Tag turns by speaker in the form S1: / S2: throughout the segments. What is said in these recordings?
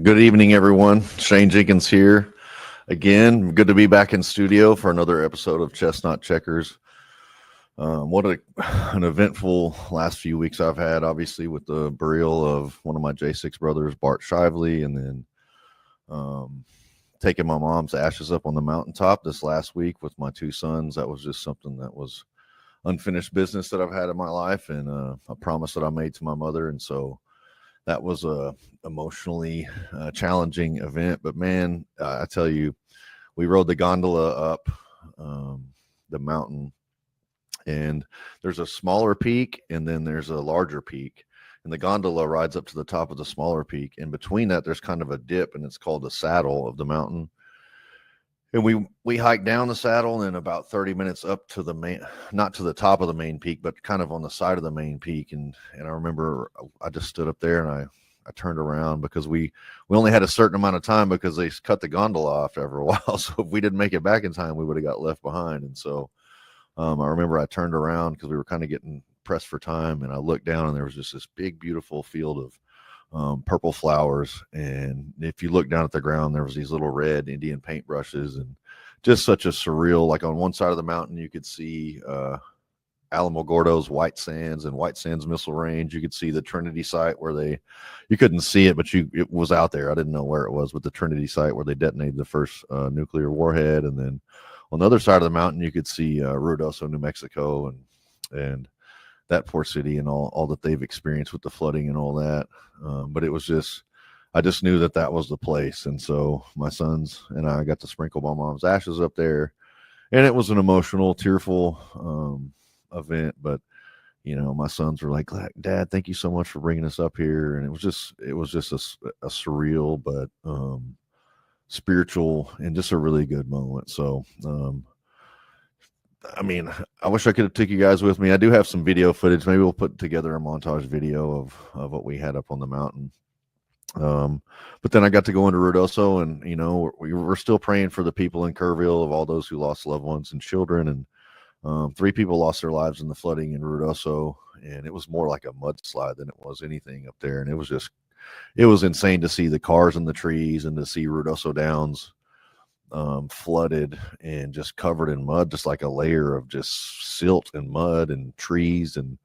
S1: Good evening, everyone. Shane Jenkins here again. Good to be back in studio for another episode of Chestnut Checkers. An eventful last few weeks I've had, obviously, with the burial of one of my J6 brothers, Bart Shively, and then um, taking my mom's ashes up on the mountaintop this last week with my two sons. That was just something that was unfinished business that I've had in my life, and a promise that I made to my mother. And so that was a emotionally challenging event. But man, I tell you, we rode the gondola up the mountain, and there's a smaller peak, and then there's a larger peak. And the gondola rides up to the top of the smaller peak. In between that, there's kind of a dip, and it's called the saddle of the mountain. And we hiked down the saddle, and then about 30 minutes up to the main, not to the top of the main peak, but kind of on the side of the main peak. And I remember I just stood up there, and I turned around because we only had a certain amount of time because they cut the gondola off after a while. So if we didn't make it back in time, we would have got left behind. And so I remember I turned around because we were kind of getting pressed for time, and I looked down, and there was just this big, beautiful field of purple flowers. And if you look down at the ground, there was these little red Indian paintbrushes, and just such a surreal, like on one side of the mountain, you could see Alamogordo's White Sands and White Sands Missile Range. You could see the Trinity site where you couldn't see it, but it was out there. I didn't know where it was, but the Trinity site where they detonated the first nuclear warhead. And then on the other side of the mountain, you could see Ruidoso, New Mexico, and that poor city and all that they've experienced with the flooding and all that. But it was just, I just knew that was the place. And so my sons and I got to sprinkle my mom's ashes up there, and it was an emotional, tearful event. But my sons were like, "Dad, thank you so much for bringing us up here." And it was just a surreal, but spiritual, and just a really good moment. So, I mean, I wish I could have took you guys with me. I do have some video footage. Maybe we'll put together a montage video of what we had up on the mountain. But then I got to go into Ruidoso, and we were still praying for the people in Kerrville, of all those who lost loved ones and children. And 3 people lost their lives in the flooding in Ruidoso, and it was more like a mudslide than it was anything up there. And it was insane to see the cars in the trees, and to see Ruidoso Downs flooded and just covered in mud, just like a layer of just silt and mud and trees. And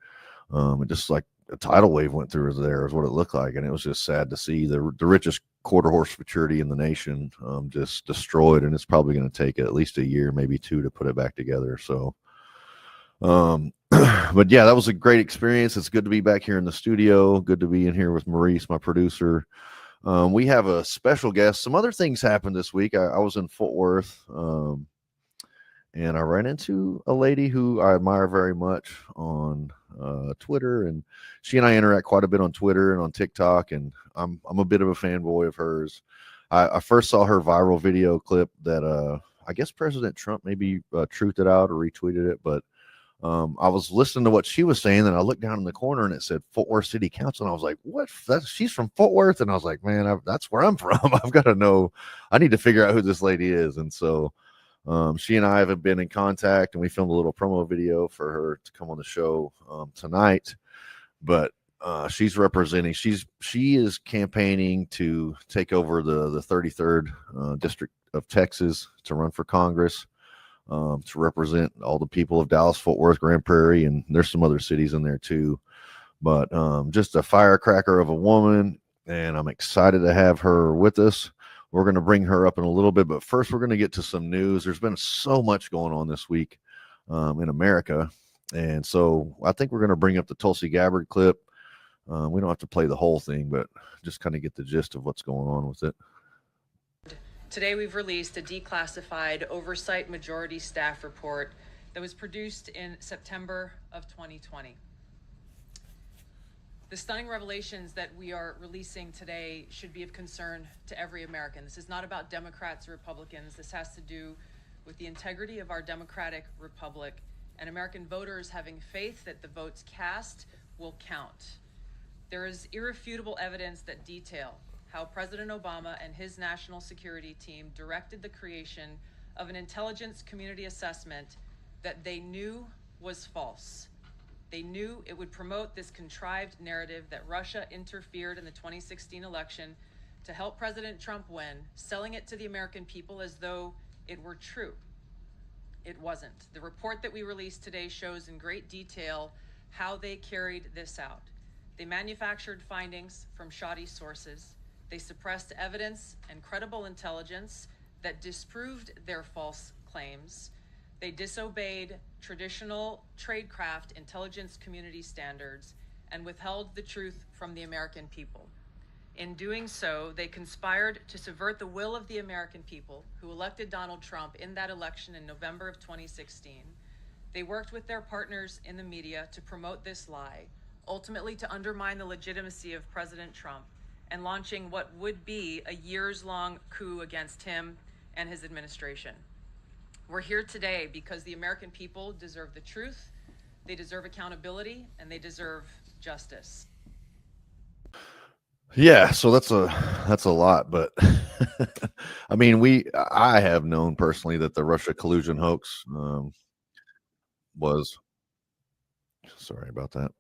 S1: it just like a tidal wave went through there is what it looked like. And it was just sad to see the richest quarter horse futurity in the nation just destroyed. And it's probably going to take at least a year, maybe 2, to put it back together. So but yeah, that was a great experience. It's good to be back here in the studio. Good to be in here with Maurice, my producer. We have a special guest. Some other things happened this week. I was in Fort Worth, and I ran into a lady who I admire very much on Twitter, and she and I interact quite a bit on Twitter and on TikTok, and I'm a bit of a fanboy of hers. I first saw her viral video clip that I guess President Trump maybe truthed it out or retweeted it, but I was listening to what she was saying, and I looked down in the corner, and it said Fort Worth City Council. And I was like, what? She's from Fort Worth. And I was like, man, that's where I'm from. I've got to know. I need to figure out who this lady is. And so she and I have been in contact, and we filmed a little promo video for her to come on the show tonight. But she's representing, she is campaigning to take over the 33rd District of Texas to run for Congress. To represent all the people of Dallas, Fort Worth, Grand Prairie, and there's some other cities in there too. But just a firecracker of a woman, and I'm excited to have her with us. We're going to bring her up in a little bit, but first we're going to get to some news. There's been so much going on this week in America, and so I think we're going to bring up the Tulsi Gabbard clip. We don't have to play the whole thing, but just kind of get the gist of what's going on with it.
S2: Today we've released a declassified oversight majority staff report that was produced in September of 2020. The stunning revelations that we are releasing today should be of concern to every American. This is not about Democrats or Republicans. This has to do with the integrity of our democratic republic and American voters having faith that the votes cast will count. There is irrefutable evidence that detail how President Obama and his national security team directed the creation of an intelligence community assessment that they knew was false. They knew it would promote this contrived narrative that Russia interfered in the 2016 election to help President Trump win, selling it to the American people as though it were true. It wasn't. The report that we released today shows in great detail how they carried this out. They manufactured findings from shoddy sources. They suppressed evidence and credible intelligence that disproved their false claims. They disobeyed traditional tradecraft intelligence community standards and withheld the truth from the American people. In doing so, they conspired to subvert the will of the American people who elected Donald Trump in that election in November of 2016. They worked with their partners in the media to promote this lie, ultimately to undermine the legitimacy of President Trump and launching what would be a years-long coup against him and his administration. We're here today because the American people deserve the truth, they deserve accountability, and they deserve justice.
S1: Yeah, so that's a lot, but I mean, I have known personally that the Russia collusion hoax was. Sorry about that.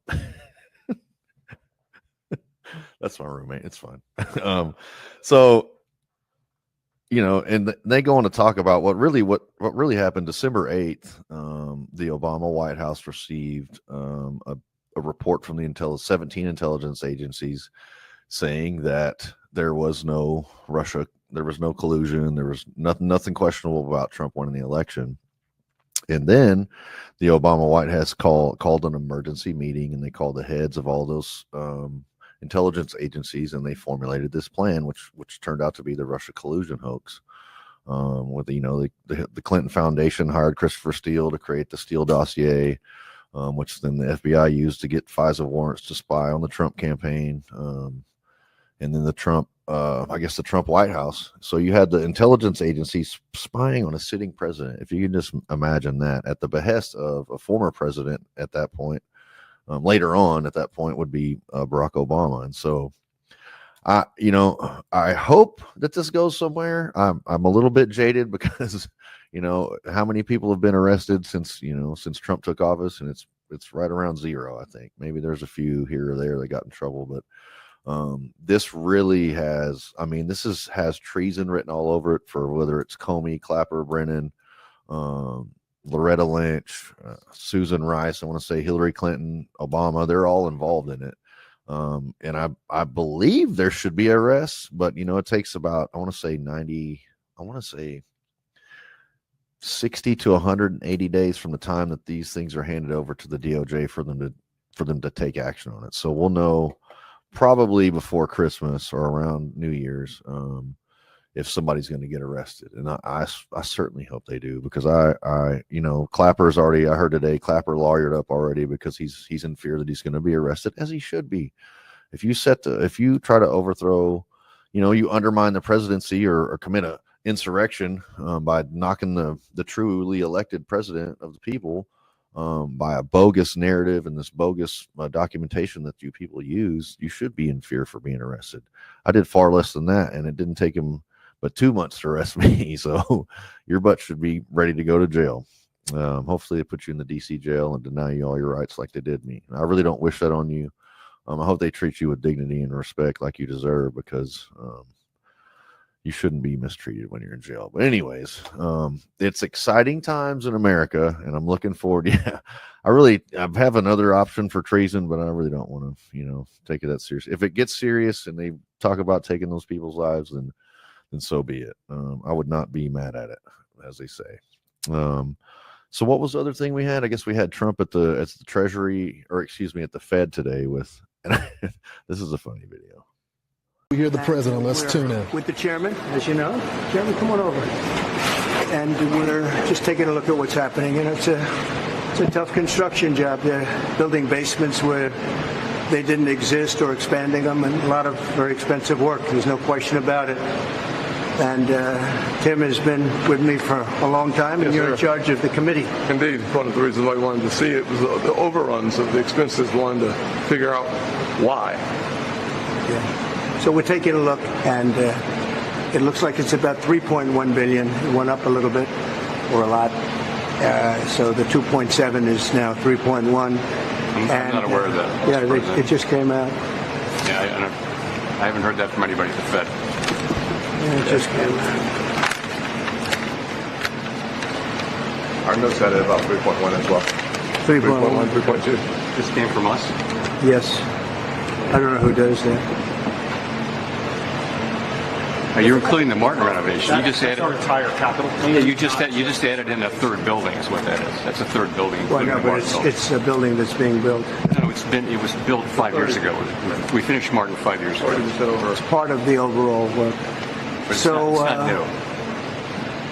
S1: That's my roommate. It's fine. So and they go on to talk about what really happened December 8th. The Obama White House received a report from the 17 intelligence agencies saying that there was no collusion, there was nothing questionable about Trump winning the election. And then the Obama White House called an emergency meeting, and they called the heads of all those intelligence agencies, and they formulated this plan, which turned out to be the Russia collusion hoax. With the Clinton Foundation hired Christopher Steele to create the Steele dossier, which then the FBI used to get FISA warrants to spy on the Trump campaign. And then the Trump White House. So you had the intelligence agencies spying on a sitting president. If you can just imagine that, at the behest of a former president at that point. Later on at that point would be Barack Obama. And so I hope that this goes somewhere. I'm a little bit jaded because how many people have been arrested since Trump took office, and it's right around zero. I think maybe there's a few here or there that got in trouble, but this really has treason written all over it, for whether it's Comey, Clapper, Brennan, Loretta Lynch, Susan Rice, I want to say Hillary Clinton, Obama, they're all involved in it. And I believe there should be arrests, but it takes about, I want to say 60 to 180 days from the time that these things are handed over to the DOJ for them to take action on it. So we'll know probably before Christmas or around New Year's if somebody's going to get arrested. And I certainly hope they do, because Clapper's already, I heard today, Clapper lawyered up already because he's in fear that he's going to be arrested, as he should be. If you try to overthrow, you undermine the presidency or commit a insurrection by knocking the truly elected president of the people by a bogus narrative and this bogus documentation that you people use, you should be in fear for being arrested. I did far less than that, and it didn't take him but 2 months to arrest me. So your butt should be ready to go to jail. Hopefully they put you in the DC jail and deny you all your rights like they did me. I really don't wish that on you. I hope they treat you with dignity and respect like you deserve, because you shouldn't be mistreated when you're in jail. But anyways, it's exciting times in America, and I'm looking forward. Yeah, I have another option for treason, but I really don't want to, take it that serious. If it gets serious and they talk about taking those people's lives, then so be it. I would not be mad at it, as they say. So what was the other thing we had? I guess we had Trump at the Treasury, or excuse me, at the Fed today with, and this is a funny video.
S3: We hear the president. Let's tune in.
S4: With the chairman, as you know. Chairman, come on over. And we're just taking a look at what's happening. It's a tough construction job. They're building basements where they didn't exist, or expanding them, and a lot of very expensive work. There's no question about it. And Tim has been with me for a long time, and you're in charge of the committee.
S5: Indeed. One of the reasons I wanted to see it was the overruns of the expenses, wanted to figure out why.
S4: Yeah. So we're taking a look, and it looks like it's about $3.1 billion. It went up a little bit, or a lot. So the 2.7 is now 3.1.
S6: I'm not aware of that.
S4: Yeah, it just came out.
S6: Yeah, I haven't heard that from anybody at the Fed.
S5: Our notes had it about 3.1 as well.
S4: 3.1.
S5: 3.2.
S6: This came from us.
S4: Yes. I don't know who does that.
S6: You're including the Martin renovation. You just added
S7: our entire capital.
S6: Yeah, you just added in a third building. Is what that is. That's a third building.
S4: Well,
S6: including
S4: no,
S6: the
S4: but
S6: Martin building.
S4: it's a building that's being built.
S6: No, it was built 5 years ago. We finished Martin 5 years ago.
S4: It's part of the overall work.
S6: But it's
S4: So,
S6: not new.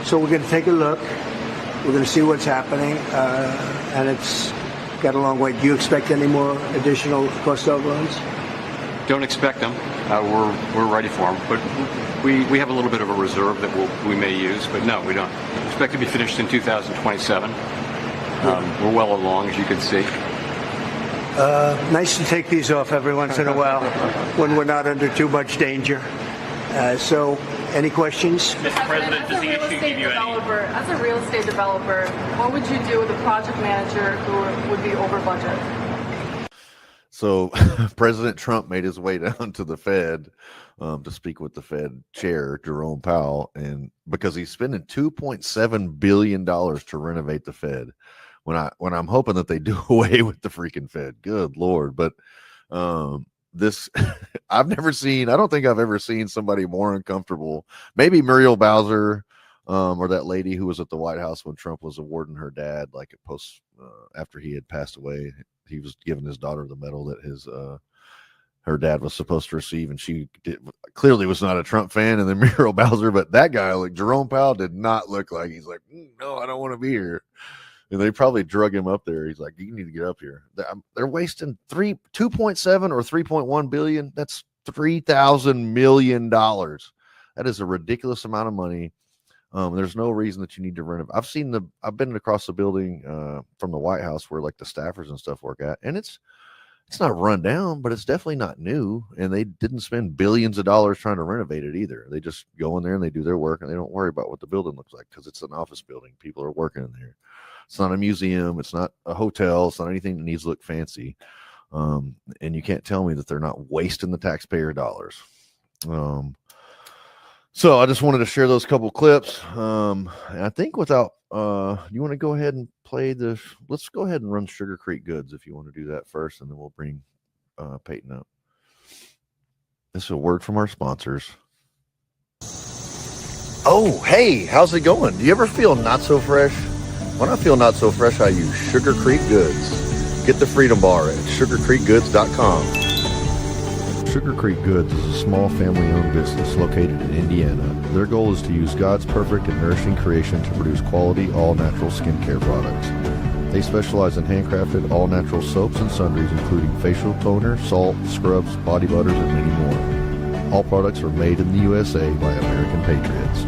S4: So we're going to take a look. We're going to see what's happening, and it's got a long way. Do you expect any more additional cost overruns?
S6: Don't expect them. We're ready for them, but we have a little bit of a reserve that we may use. But no, we don't. Expect to be finished in 2027. We're well along, as you can see.
S4: Nice to take these off every once in a while when we're not under too much danger. So, any questions?
S7: Mr. President, does the issue give you any?
S8: As a real estate developer, what would you do with a project manager who would be over budget?
S1: So President Trump made his way down to the Fed to speak with the Fed chair, Jerome Powell, and because he's spending $2.7 billion to renovate the Fed, when I'm hoping that they do away with the freaking Fed. Good Lord. But this I don't think I've ever seen somebody more uncomfortable. Maybe Muriel Bowser or that lady who was at the White House when Trump was awarding her dad, like after he had passed away. He was giving his daughter the medal that her dad was supposed to receive, and she clearly was not a Trump fan. And then Muriel Bowser, but that guy, like Jerome Powell, did not look like he's like, no, I don't want to be here. And they probably drug him up there. He's like, you need to get up here. They're wasting 2.7 or 3.1 billion. That's $3,000 million. That is a ridiculous amount of money. There's no reason that you need to renovate. I've been across the building from the White House where like the staffers and stuff work at, and it's not run down, but it's definitely not new. And they didn't spend billions of dollars trying to renovate it either. They just go in there and they do their work, and they don't worry about what the building looks like because it's an office building. People are working in there. It's not a museum. It's not a hotel. It's not anything that needs to look fancy. And you can't tell me that they're not wasting the taxpayer dollars. So I just wanted to share those couple clips. And I think without, you want to go ahead and play let's go ahead and run Sugar Creek Goods if you want to do that first, and then we'll bring Payton up. This is a word from our sponsors. Oh, hey, how's it going? Do you ever feel not so fresh? When I feel not so fresh, I use Sugar Creek Goods. Get the Freedom Bar at sugarcreekgoods.com. Sugar Creek Goods is a small family-owned business located in Indiana. Their goal is to use God's perfect and nourishing creation to produce quality, all-natural skincare products. They specialize in handcrafted, all-natural soaps and sundries, including facial toner, salt, scrubs, body butters, and many more. All products are made in the USA by American patriots.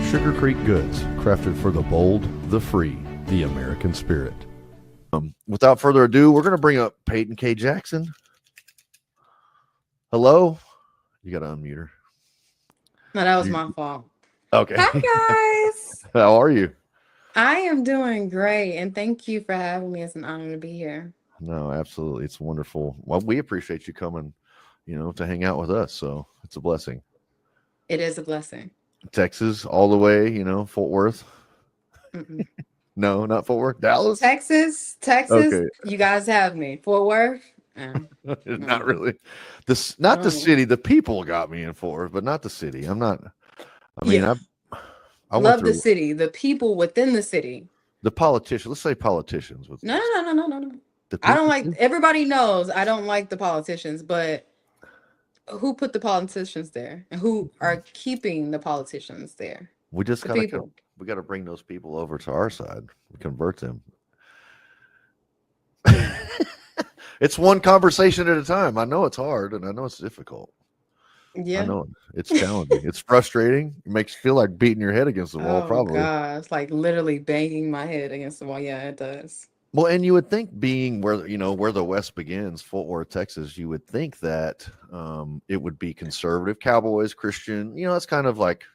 S1: Sugar Creek Goods, crafted for the bold, the free, the American spirit. Without further ado, we're going to bring up Payton K. Jackson. Hello? You got to unmute her.
S9: No, that was my fault.
S1: Okay.
S9: Hi, guys.
S1: How are you?
S9: I am doing great, and thank you for having me. It's an honor to be here.
S1: No, absolutely. It's wonderful. Well, we appreciate you coming, to hang out with us. So it's a blessing.
S9: It is a blessing.
S1: Texas, all the way, Fort Worth. No, not Fort Worth. Dallas.
S9: Texas. Okay. You guys have me. Fort Worth.
S1: Not really. The city. The people got me in Fort Worth, but not the city. I'm not. I
S9: love the city. The people within the city.
S1: The politicians. Let's say politicians.
S9: No. I don't like. Everybody knows I don't like the politicians, but who put the politicians there, and who are keeping the politicians there?
S1: We just got to bring those people over to our side. We convert them. It's one conversation at a time. I know it's hard, and I know it's difficult.
S9: Yeah,
S1: I know it's challenging. It's frustrating. It makes you feel like beating your head against the wall. Probably.
S9: God, it's like literally banging my head against the wall. Yeah, it does.
S1: Well, and you would think, being where where the West begins, Fort Worth, Texas, you would think that it would be conservative, Cowboys, Christian. It's kind of like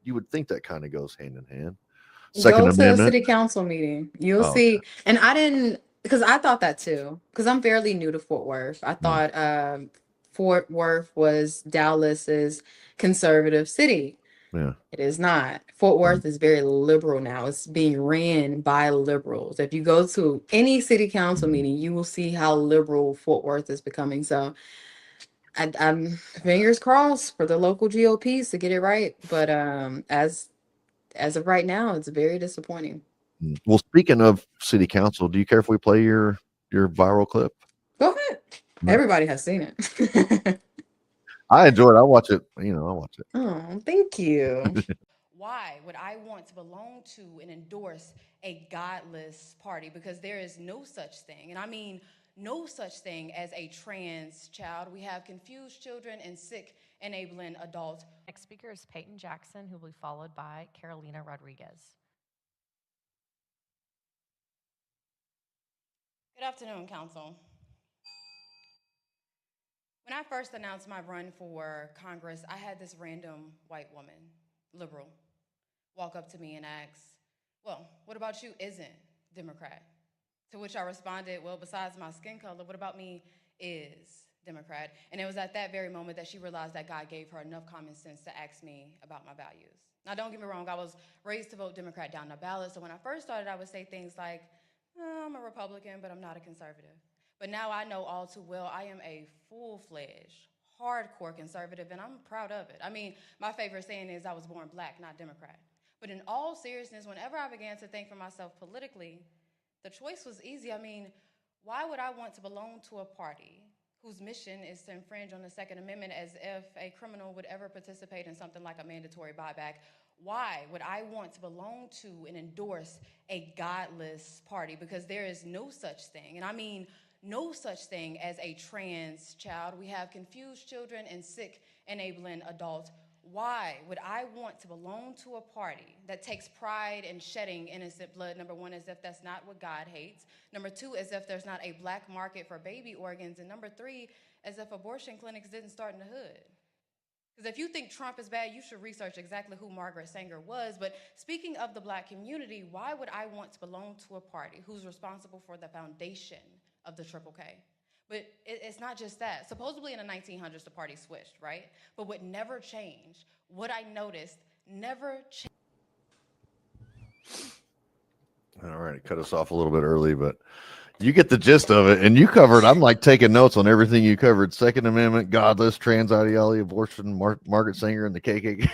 S1: you would think that kind of goes hand in hand. Second
S9: Go to a
S1: Amendment.
S9: city council meeting. You'll
S1: Oh,
S9: see. And I didn't, because I thought that too. Because I'm fairly new to Fort Worth. I
S1: mm,
S9: thought Fort Worth was Dallas's conservative city.
S1: yeah.
S9: It is not. Fort
S1: Mm,
S9: Worth is very liberal now. It's being ran by liberals. If you go to any city council meeting, you will see how liberal Fort Worth is becoming. So I'm fingers crossed for the local GOPs to get it right. But as of right now, it's very disappointing.
S1: Well, speaking of city council, do you care if we play your viral clip?
S9: Go ahead.
S1: No.
S9: Everybody has seen it.
S1: I enjoy it. I watch it. I watch it.
S9: Oh, thank you.
S10: Why would I want to belong to and endorse a godless party? Because there is no such thing, and I mean no such thing as a trans child. We have confused children and sick, enabling adults.
S11: Next speaker is Payton Jackson, who will be followed by Carolina Rodriguez.
S10: Good afternoon, Council. When I first announced my run for Congress, I had this random white woman, liberal, walk up to me and ask, well, what about you isn't Democrat? To which I responded, well, besides my skin color, what about me is Democrat? And it was at that very moment that she realized that God gave her enough common sense to ask me about my values. Now, don't get me wrong, I was raised to vote Democrat down the ballot, so when I first started, I would say things like, I'm a Republican, but I'm not a conservative. But now I know all too well I am a full-fledged, hardcore conservative, and I'm proud of it. I mean, my favorite saying is I was born black, not Democrat. But in all seriousness, whenever I began to think for myself politically, the choice was easy. I mean, why would I want to belong to a party whose mission is to infringe on the Second Amendment, as if a criminal would ever participate in something like a mandatory buyback? Why would I want to belong to and endorse a godless party? Because there is no such thing, and I mean no such thing as a trans child. We have confused children and sick, enabling adults. Why would I want to belong to a party that takes pride in shedding innocent blood? Number one, as if that's not what God hates. Number two, as if there's not a black market for baby organs. And number three, as if abortion clinics didn't start in the hood. Because if you think Trump is bad, you should research exactly who Margaret Sanger was. But speaking of the black community, why would I want to belong to a party who's responsible for the foundation of the Triple K? But it's not just that. Supposedly in the 1900s, the party switched, right? But what never changed, what I noticed never changed.
S1: All right, cut us off a little bit early, but you get the gist of it. And you covered, I'm like taking notes on everything you covered: Second Amendment, godless, trans ideology, abortion, Margaret Sanger, and the KKK.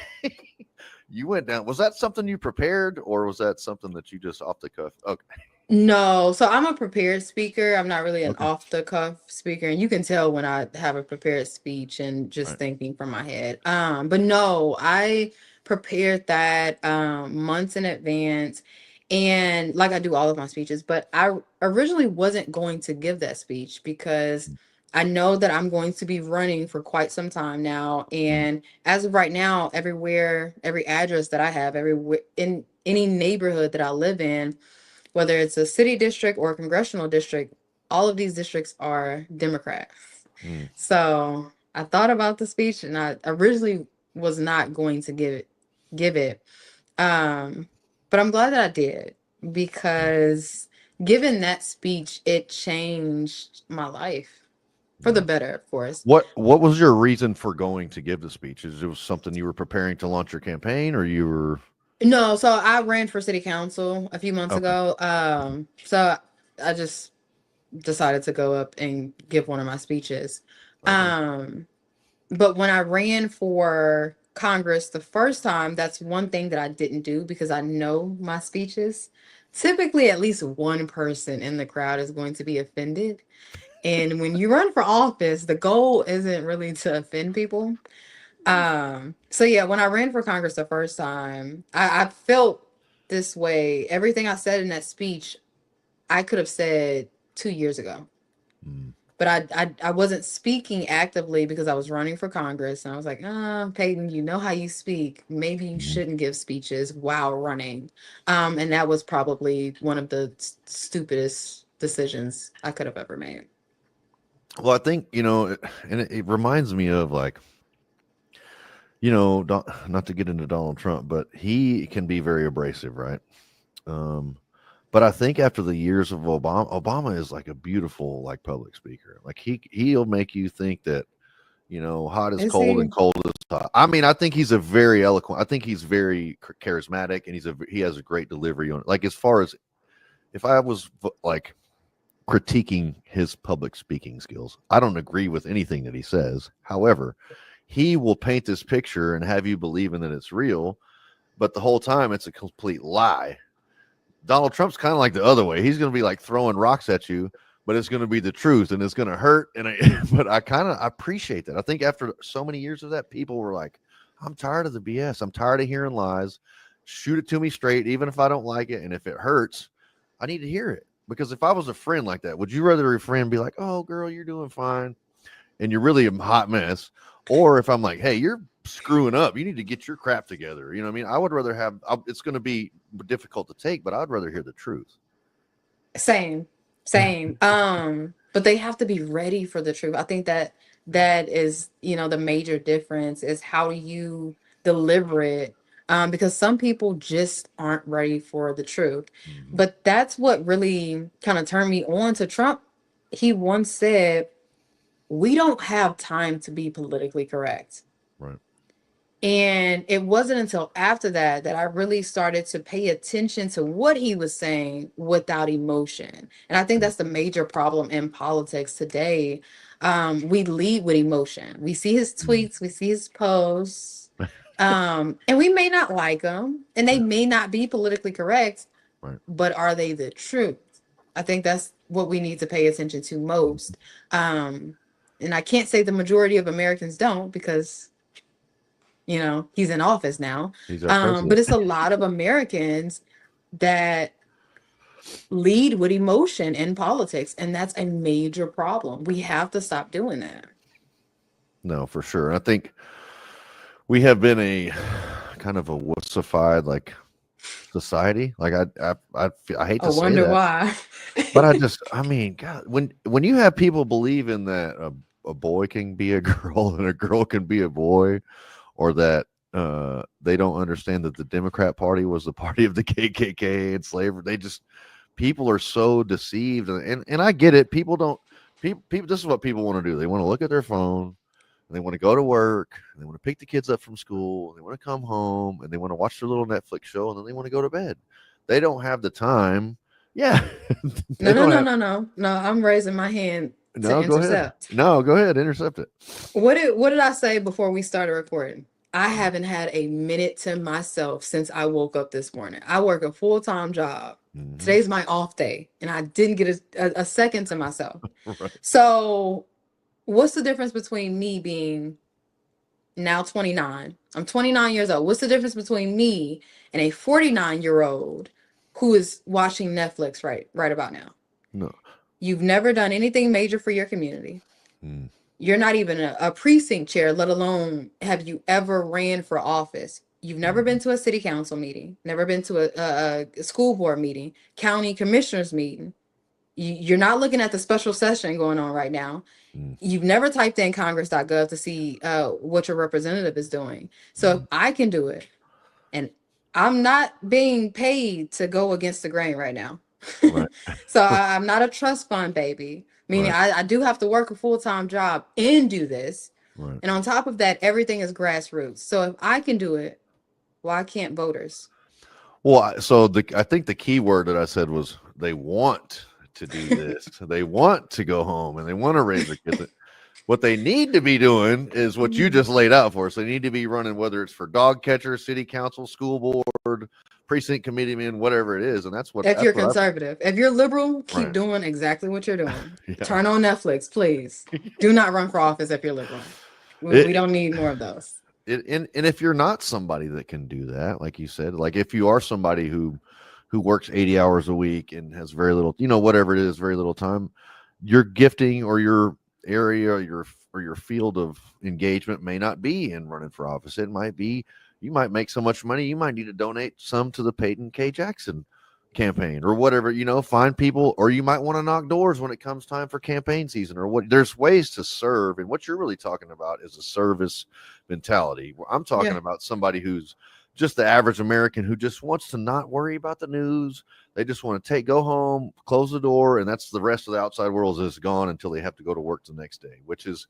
S1: You went down. Was that something you prepared, or was that something that you just off the cuff? Okay.
S9: No, so I'm a prepared speaker. I'm not really an off the cuff speaker, and you can tell when I have a prepared speech and just thinking from my head. But no, I prepared that months in advance, and like I do all of my speeches. But I originally wasn't going to give that speech because I know that I'm going to be running for quite some time now, and as of right now, everywhere, every address that I have, everywhere in any neighborhood that I live in, whether it's a city district or a congressional district, all of these districts are Democrats. So I thought about the speech, and I originally was not going to give it. But I'm glad that I did, because given that speech, it changed my life for the better, of course.
S1: What was your reason for going to give the speech? Is it was something you were preparing to launch your campaign, or you were?
S9: No, so I ran for city council a few months ago. So I just decided to go up and give one of my speeches. But when I ran for Congress the first time, that's one thing that I didn't do, because I know my speeches. Typically, at least one person in the crowd is going to be offended. And when you run for office, the goal isn't really to offend people. So yeah, when I ran for Congress the first time, I felt this way. Everything I said in that speech, I could have said 2 years ago. but I wasn't speaking actively because I was running for Congress, and I was like, Payton, you know how you speak. Maybe you shouldn't give speeches while running. And that was probably one of the stupidest decisions I could have ever made.
S1: Well, I think, and it reminds me of like, not to get into Donald Trump, but he can be very abrasive, right? But I think after the years of Obama is like a beautiful, like, public speaker. Like he'll make you think that, hot is
S9: Is
S1: cold
S9: he?
S1: and cold is hot. I mean, I think he's a very eloquent. I think he's very charismatic, and he has a great delivery on it. Like, as far as if I was like critiquing his public speaking skills, I don't agree with anything that he says. However, he will paint this picture and have you believing that it's real, but the whole time it's a complete lie. Donald Trump's kind of like the other way. He's going to be like throwing rocks at you, but it's going to be the truth, and it's going to hurt. But I appreciate that. I think after so many years of that, people were like, I'm tired of the BS. I'm tired of hearing lies. Shoot it to me straight, even if I don't like it. And if it hurts, I need to hear it. Because if I was a friend like that, would you rather your friend be like, oh, girl, you're doing fine, and you're really a hot mess? Or if I'm like, hey, you're screwing up, you need to get your crap together. You know what I mean? I would rather it's going to be difficult to take, but I'd rather hear the truth.
S9: Same. But they have to be ready for the truth. I think that is, the major difference is how you deliver it. Because some people just aren't ready for the truth. But that's what really kind of turned me on to Trump. He once said, we don't have time to be politically correct.
S1: Right.
S9: And it wasn't until after that I really started to pay attention to what he was saying without emotion. And I think that's the major problem in politics today. We lead with emotion. We see his tweets, we see his posts, and we may not like them, and they may not be politically correct,
S1: right,
S9: but are they the truth? I think that's what we need to pay attention to most. And I can't say the majority of Americans don't, because he's in office now.
S1: He's our president.
S9: But it's a lot of Americans that lead with emotion in politics, and that's a major problem. We have to stop doing that.
S1: No, for sure. I think we have been a kind of a wussified, like, society. Like, I hate to say
S9: wonder
S1: that,
S9: why.
S1: but I mean, God, when you have people believing that a boy can be a girl and a girl can be a boy, or that they don't understand that the Democrat Party was the party of the KKK and slavery. People are so deceived, and I get it. People, this is what people want to do. They want to look at their phone, and they want to go to work, and they want to pick the kids up from school, and they want to come home, and they want to watch their little Netflix show, and then they want to go to bed. They don't have the time. Yeah.
S9: No. I'm raising my hand to intercept.
S1: Go ahead. Intercept it.
S9: What did I say before we started recording? I haven't had a minute to myself since I woke up this morning. I work a full-time job. Mm-hmm. Today's my off day, and I didn't get a second to myself.
S1: Right.
S9: So what's the difference between me being now 29? I'm 29 years old. What's the difference between me and a 49-year-old who is watching Netflix right about now?
S1: No.
S9: You've never done anything major for your community. You're not even a precinct chair, let alone have you ever ran for office. You've never been to a city council meeting, never been to a school board meeting, county commissioners meeting. You're not looking at the special session going on right now. You've never typed in congress.gov to see what your representative is doing. So if I can do it, and I'm not being paid to go against the grain right now.
S1: Right.
S9: So I'm not a trust fund baby, meaning right. I do have to work a full-time job and do this.
S1: Right.
S9: And on top of that, everything is grassroots. So if I can do it, why can't voters?
S1: Well, so I think the key word that I said was they want to do this. They want to go home, and they want to raise their kids. What they need to be doing is what you just laid out for us. They need to be running, whether it's for dog catcher, city council, school board, precinct committeeman, whatever it is. And that's what.
S9: If you're conservative, if you're liberal, keep
S1: right.
S9: doing exactly what you're doing. Yeah. Turn on Netflix, please. Do not run for office if you're liberal. We don't need more of those.
S1: And if you're not somebody that can do that, like you said, like if you are somebody who works 80 hours a week and has very little, whatever it is, very little time, your gifting or your area or your field of engagement may not be in running for office. It might be you might make so much money you might need to donate some to the Payton K. Jackson campaign or whatever, find people, or you might want to knock doors when it comes time for campaign season or what. There's ways to serve, and what you're really talking about is a service mentality. I'm talking about somebody who's just the average American who just wants to not worry about the news. They just want to go home, close the door, and that's the rest of the outside world is gone until they have to go to work the next day, which is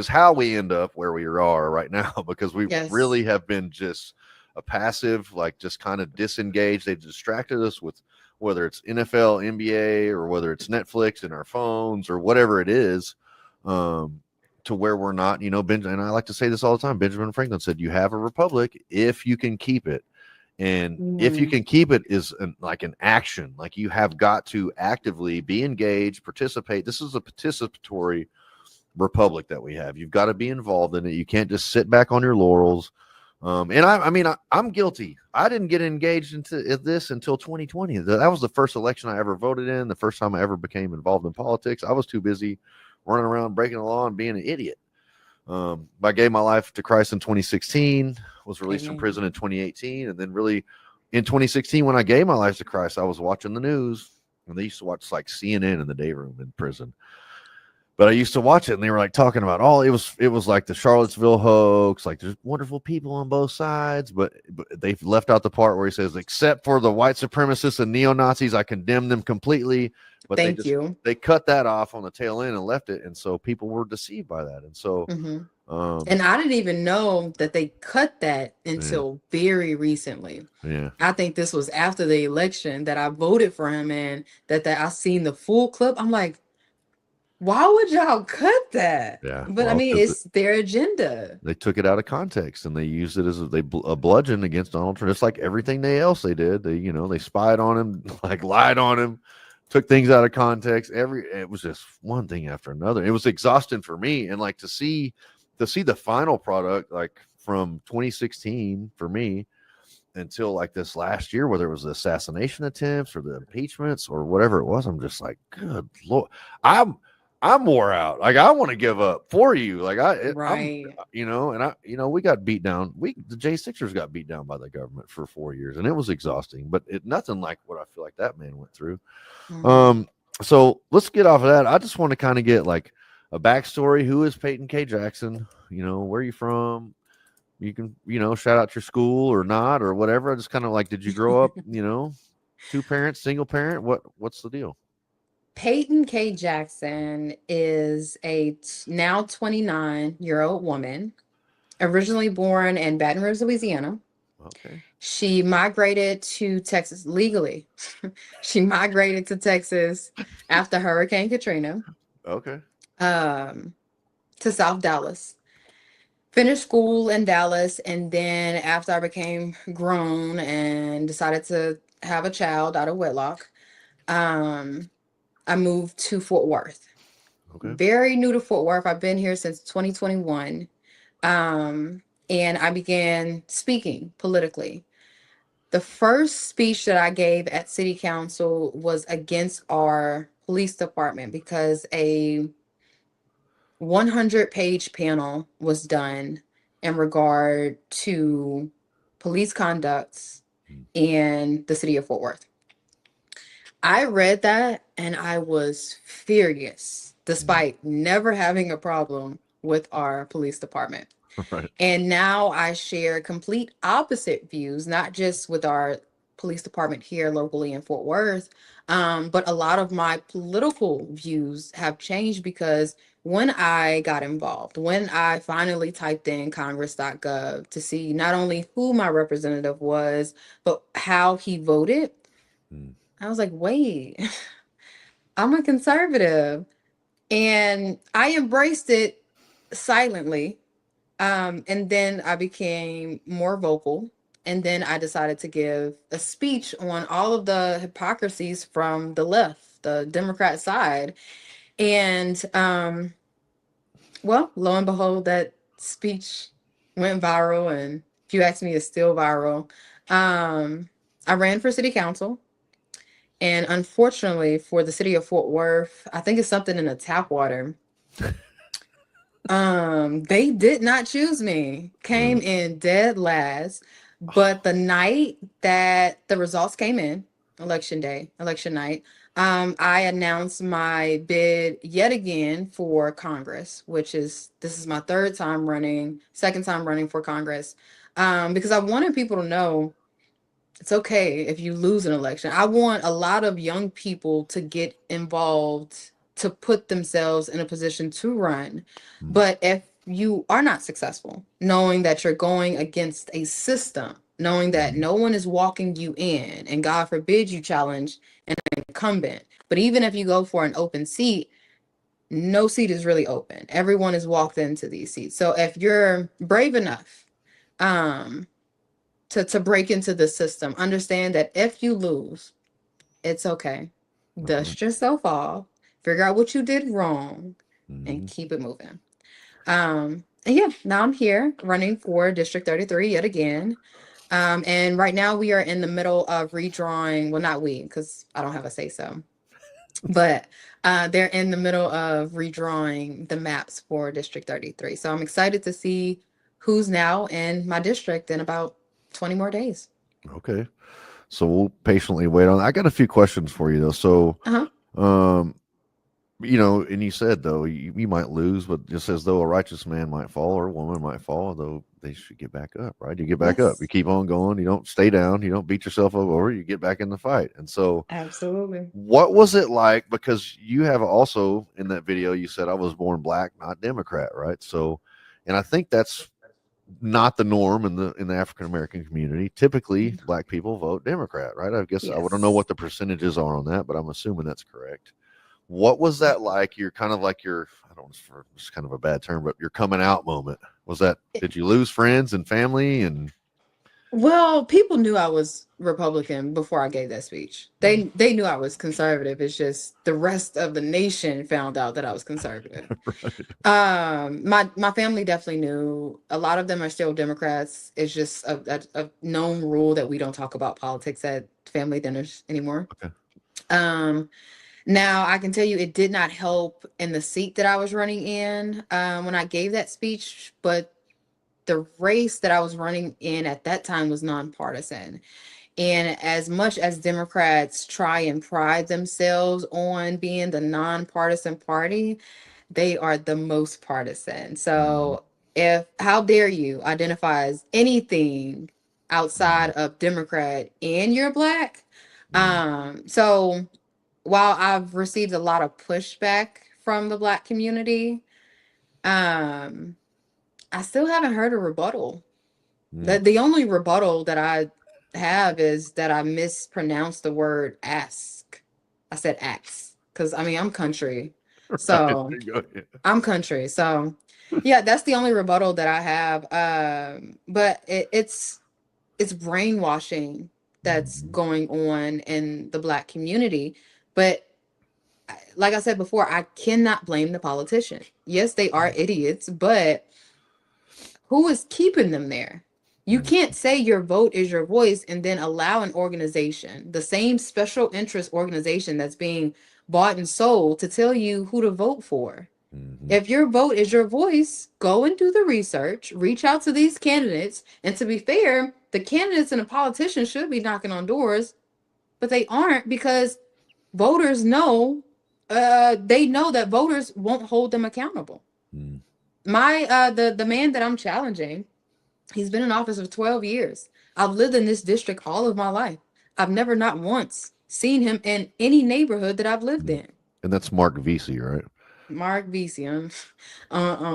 S1: how we end up where we are right now, because we really have been just a passive, like just kind of disengaged. They've distracted us with whether it's NFL, NBA, or whether it's Netflix in our phones or whatever it is, to where we're not, and I like to say this all the time. Benjamin Franklin said, you have a republic if you can keep it. And if you can keep it is like an action, like you have got to actively be engaged, participate. This is a participatory republic that we have. You've got to be involved in it. You can't just sit back on your laurels. And I'm guilty. I didn't get engaged into this until 2020. That was the first election I ever voted in. The first time I ever became involved in politics. I was too busy running around breaking the law and being an idiot. I gave my life to Christ in 2016, was released from prison in 2018. And then really in 2016, when I gave my life to Christ, I was watching the news, and they used to watch like CNN in the day room in prison. But I used to watch it, and they were like talking about it was like the Charlottesville hoax, like there's wonderful people on both sides, but they've left out the part where he says, except for the white supremacists and neo-Nazis, I condemn them completely. But they cut that off on the tail end and left it. And so people were deceived by that. And so,
S9: and I didn't even know that they cut that until very recently.
S1: Yeah.
S9: I think this was after the election that I voted for him, and that I seen the full clip. I'm like, why would y'all cut that?
S1: Yeah.
S9: But I mean, it's their agenda.
S1: They took it out of context and they used it as a bludgeon against Donald Trump. It's like everything else they did. They spied on him, like lied on him, took things out of context. It was just one thing after another. It was exhausting for me. And like to see the final product, like from 2016 for me until like this last year, whether it was the assassination attempts or the impeachments or whatever it was, I'm just like, good Lord, I'm wore out. Like I want to give up for you. Like we got beat down. The J6ers got beat down by the government for 4 years, and it was exhausting. But nothing like what I feel like that man went through. So let's get off of that. I just want to kind of get like a backstory. Who is Payton K. Jackson? Where are you from? You can shout out your school or not or whatever. I just kind of like, did you grow up? Two parents, single parent? What's the deal?
S9: Payton K. Jackson is a now 29-year-old woman, originally born in Baton Rouge, Louisiana.
S1: Okay.
S9: She migrated to Texas legally. She migrated to Texas after Hurricane Katrina.
S1: Okay.
S9: To South Dallas. Finished school in Dallas, and then after I became grown and decided to have a child out of wedlock, I moved to Fort Worth.
S1: Okay.
S9: Very new to Fort Worth. I've been here since 2021. And I began speaking politically. The first speech that I gave at City Council was against our police department because a 100-page panel was done in regard to police conducts in the city of Fort Worth. I read that and I was furious, despite never having a problem with our police department.
S1: Right.
S9: And now I share complete opposite views, not just with our police department here locally in Fort Worth, but a lot of my political views have changed because when I got involved, when I finally typed in congress.gov to see not only who my representative was, but how he voted, I was like, wait, I'm a conservative. And I embraced it silently. And then I became more vocal. And then I decided to give a speech on all of the hypocrisies from the left, the Democrat side. And well, lo and behold, that speech went viral. And if you ask me, it's still viral. I ran for city council. And unfortunately for the city of Fort Worth, I think it's something in the tap water. They did not choose me. Came in dead last. But the night that the results came in, election day, election night, I announced my bid yet again for Congress, this is my second time running for Congress. Because I wanted people to know it's okay if you lose an election. I want a lot of young people to get involved, to put themselves in a position to run. But if you are not successful, knowing that you're going against a system, knowing that no one is walking you in, and God forbid you challenge an incumbent. But even if you go for an open seat, no seat is really open. Everyone is walked into these seats. So if you're brave enough, um, to break into the system, understand that if you lose, it's okay. Dust yourself off, figure out what you did wrong, and keep it moving. And yeah, now I'm here running for District 33 yet again. And right now we are in the middle of redrawing, well, not we, because I don't have a say so, but they're in the middle of redrawing the maps for District 33. So I'm excited to see who's now in my district in about 20 more days.
S1: Okay. So we'll patiently wait on. I got a few questions for you though. So, um, and you said though you might lose, but just as though a righteous man might fall or a woman might fall, though they should get back up, right? You get back up, you keep on going, you don't stay down, you don't beat yourself up over, you get back in the fight. And so,
S9: absolutely,
S1: what was it like? Because you have also in that video you said I was born black, not Democrat, right? So, and I think that's not the norm in the African American community. Typically, black people vote Democrat, right? I guess I don't know what the percentages are on that, but I'm assuming that's correct. What was that like? You're kind of like I don't know, it's kind of a bad term, but your coming out moment. Was that, did you lose friends and family? And
S9: well, people knew I was Republican before I gave that speech. They knew I was conservative. It's just the rest of the nation found out that I was conservative. My family definitely knew. A lot of them are still Democrats. It's just a known rule that we don't talk about politics at family dinners anymore.
S1: Okay.
S9: Now I can tell you it did not help in the seat that I was running in when I gave that speech, but the race that I was running in at that time was nonpartisan. And as much as Democrats try and pride themselves on being the nonpartisan party, they are the most partisan. So how dare you identify as anything outside of Democrat and you're black? So while I've received a lot of pushback from the black community, I still haven't heard a rebuttal. The only rebuttal that I have is that I mispronounced the word ask. I said ax because I'm country. So I'm country. So yeah, that's the only rebuttal that I have. But it's brainwashing that's going on in the black community. But like I said before, I cannot blame the politician. Yes, they are idiots, but who is keeping them there? You can't say your vote is your voice and then allow an organization, the same special interest organization that's being bought and sold, to tell you who to vote for. If your vote is your voice, go and do the research, reach out to these candidates. And to be fair, the candidates and the politicians should be knocking on doors, but they aren't because voters know, they know that voters won't hold them accountable. The man that I'm challenging, he's been in office for 12 years. I've lived in this district all of my life. I've never, not once, seen him in any neighborhood that I've lived in.
S1: And that's Mark Vesey, right?
S9: Mark Vesey. On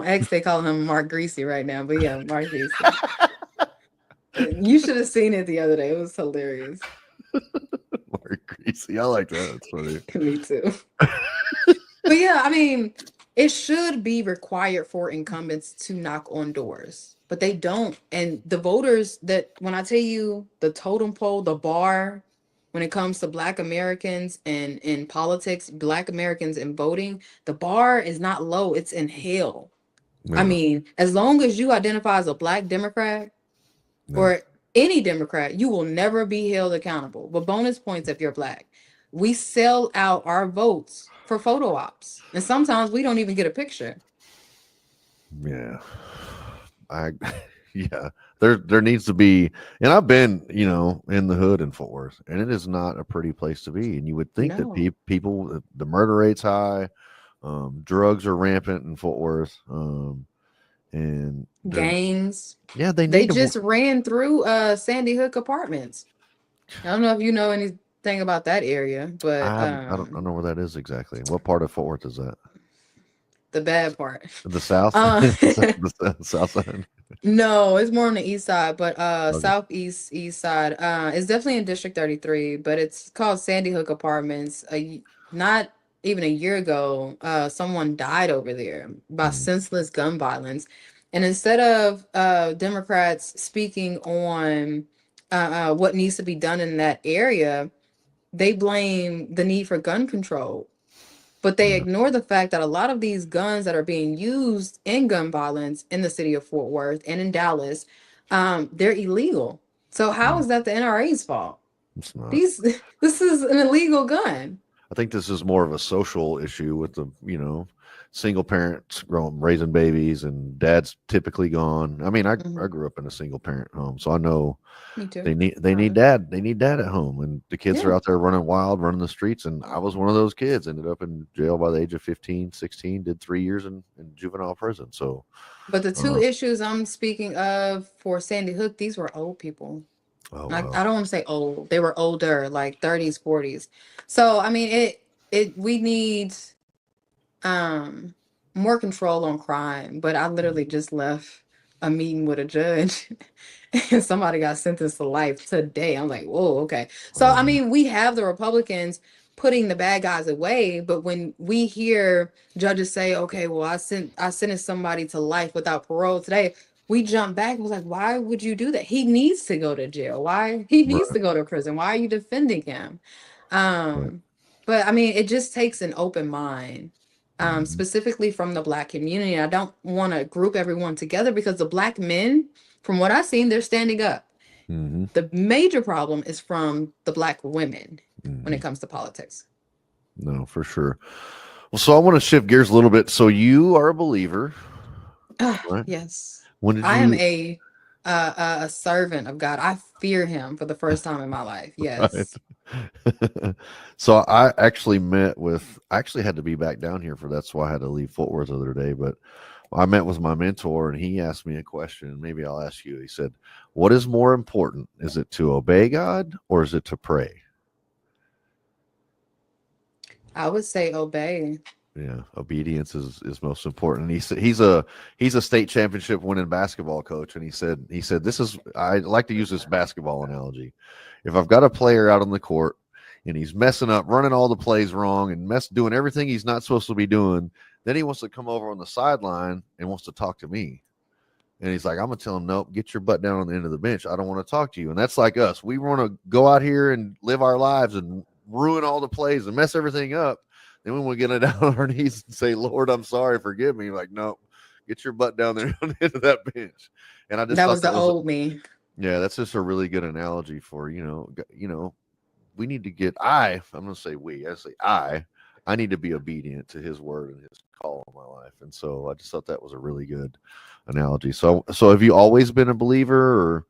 S9: X, they call him Mark Greasy right now, but yeah, Mark Vesey. You should have seen it the other day. It was hilarious.
S1: Mark Greasy. I like that. That's funny.
S9: Me too. But yeah, it should be required for incumbents to knock on doors, but they don't. And the voters, that when I tell you the totem pole, the bar, when it comes to Black Americans and in politics, Black Americans in voting, the bar is not low, it's in hell. As long as you identify as a Black Democrat or any Democrat, you will never be held accountable. But bonus points if you're Black. we sell out our votes for photo ops, and sometimes we don't even get a picture.
S1: Yeah. I yeah. There needs to be, and I've been, in the hood in Fort Worth, and it is not a pretty place to be. And you would think that
S9: No.
S1: people, the murder rate's high, drugs are rampant in Fort Worth, and
S9: Gangs.
S1: they
S9: They
S1: need to.
S9: just ran through Sandy Hook apartments. I don't know if you know anything about that area, but
S1: I don't know where that is exactly. What part of Fort Worth is that?
S9: the bad part.
S1: The south,
S9: Uh,
S1: the south side.
S9: no, it's more on the east side, but
S1: Okay.
S9: southeast east side. It's definitely in District 33, but it's called Sandy Hook Apartments. Not even a year ago, someone died over there by
S1: Mm,
S9: senseless gun violence. And instead of Democrats speaking on what needs to be done in that area, they blame the need for gun control. But they
S1: yeah.
S9: ignore the fact that a lot of these guns that are being used in gun violence in the city of Fort Worth and in Dallas, they're illegal. So how
S1: Mm,
S9: is that the NRA's fault?
S1: it's not.
S9: These this is an illegal gun.
S1: I think this is more of a social issue with the, single parents raising babies, and dad's typically gone. I mean, I
S9: Mhm.
S1: grew up in a single parent home, so I know
S9: Me too.
S1: they need dad. They need dad at home, and the kids are
S9: Yeah.
S1: out there running wild, running the streets. And I was one of those kids. Ended up in jail by the age of 15, 16. Did 3 years in juvenile prison. So,
S9: But the two
S1: uh,
S9: issues I'm speaking of for Sandy Hook, these were old people.
S1: oh
S9: Like
S1: wow.
S9: I don't want to say old. They were older, like 30s, 40s. So I mean it we need um more control on crime, but I literally just left a meeting with a judge and somebody got sentenced to life today. I'm like, whoa, okay. So I
S1: Um,
S9: mean, we have the Republicans putting the bad guys away, but when we hear judges say, okay, well, I sentenced somebody to life without parole today, we jump back and was like, why would you do that? He needs to go to jail. Why he needs
S1: right,
S9: to go to prison? Why are you defending him?
S1: right.
S9: Um, but I mean, it just takes an open mind,
S1: Mhm,
S9: specifically from the Black community. I don't want to group everyone together because the Black men, from what I've seen, they're standing up.
S1: mhm,
S9: The major problem is from the Black women when it
S1: mhm.
S9: comes to politics.
S1: No, for sure. Well, so I want to shift gears a little bit. So you are a believer,
S9: Ah,
S1: right?
S9: yes,
S1: When did
S9: I am
S1: you?
S9: a servant of God. I fear Him for the first time in my life.
S1: Right.
S9: Yes.
S1: So I actually had to be back down here for that's why I had to leave Fort Worth the other day. But I met with my mentor, and he asked me a question. Maybe I'll ask you. He said, "What is more important? Is it to obey God or is it to pray?"
S9: I would say obey.
S1: Yeah, obedience is most important. And he said he's a state championship winning basketball coach, and he said this is I like to use this basketball analogy. If I've got a player out on the court and he's messing up, running all the plays wrong, and doing everything he's not supposed to be doing, then he wants to come over on the sideline and wants to talk to me. And he's like, I'm gonna tell him, nope, get your butt down on the end of the bench. I don't want to talk to you. And that's like us. We want to go out here and live our lives and ruin all the plays and mess everything up. Then when we get it down on our knees and say, Lord, I'm sorry, forgive me, like, nope, get your butt down there on the end of that bench. And I just
S9: That
S1: thought
S9: was
S1: that
S9: the
S1: was,
S9: old me.
S1: yeah, that's just a really good analogy for, we need to I'm gonna say I need to be obedient to his word and his call on my life. And so I just thought that was a really good analogy. So have you always been a believer, or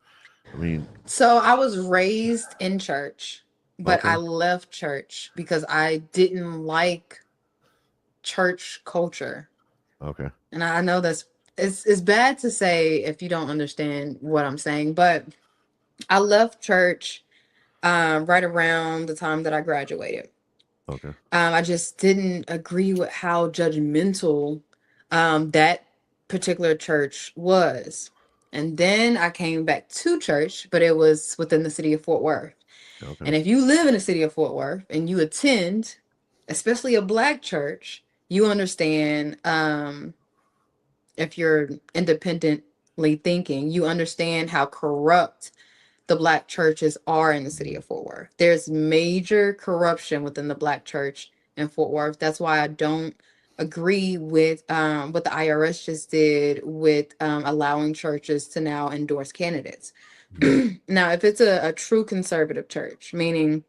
S1: I mean,
S9: So I was raised in church, but
S1: okay,
S9: I left church because I didn't like church culture.
S1: okay,
S9: And I know it's bad to say if you don't understand what I'm saying, but I left church right around the time that I graduated.
S1: okay,
S9: I just didn't agree with how judgmental that particular church was. And then I came back to church, but it was within the city of Fort Worth.
S1: okay.
S9: And if you live in the city of Fort Worth and you attend, especially a Black church, you understand, if you're independently thinking, you understand how corrupt the Black churches are in the city of Fort Worth. There's major corruption within the Black church in Fort Worth. That's why I don't agree with what the IRS just did with allowing churches to now endorse candidates.
S1: Mhm.
S9: Now, if it's a true conservative church, meaning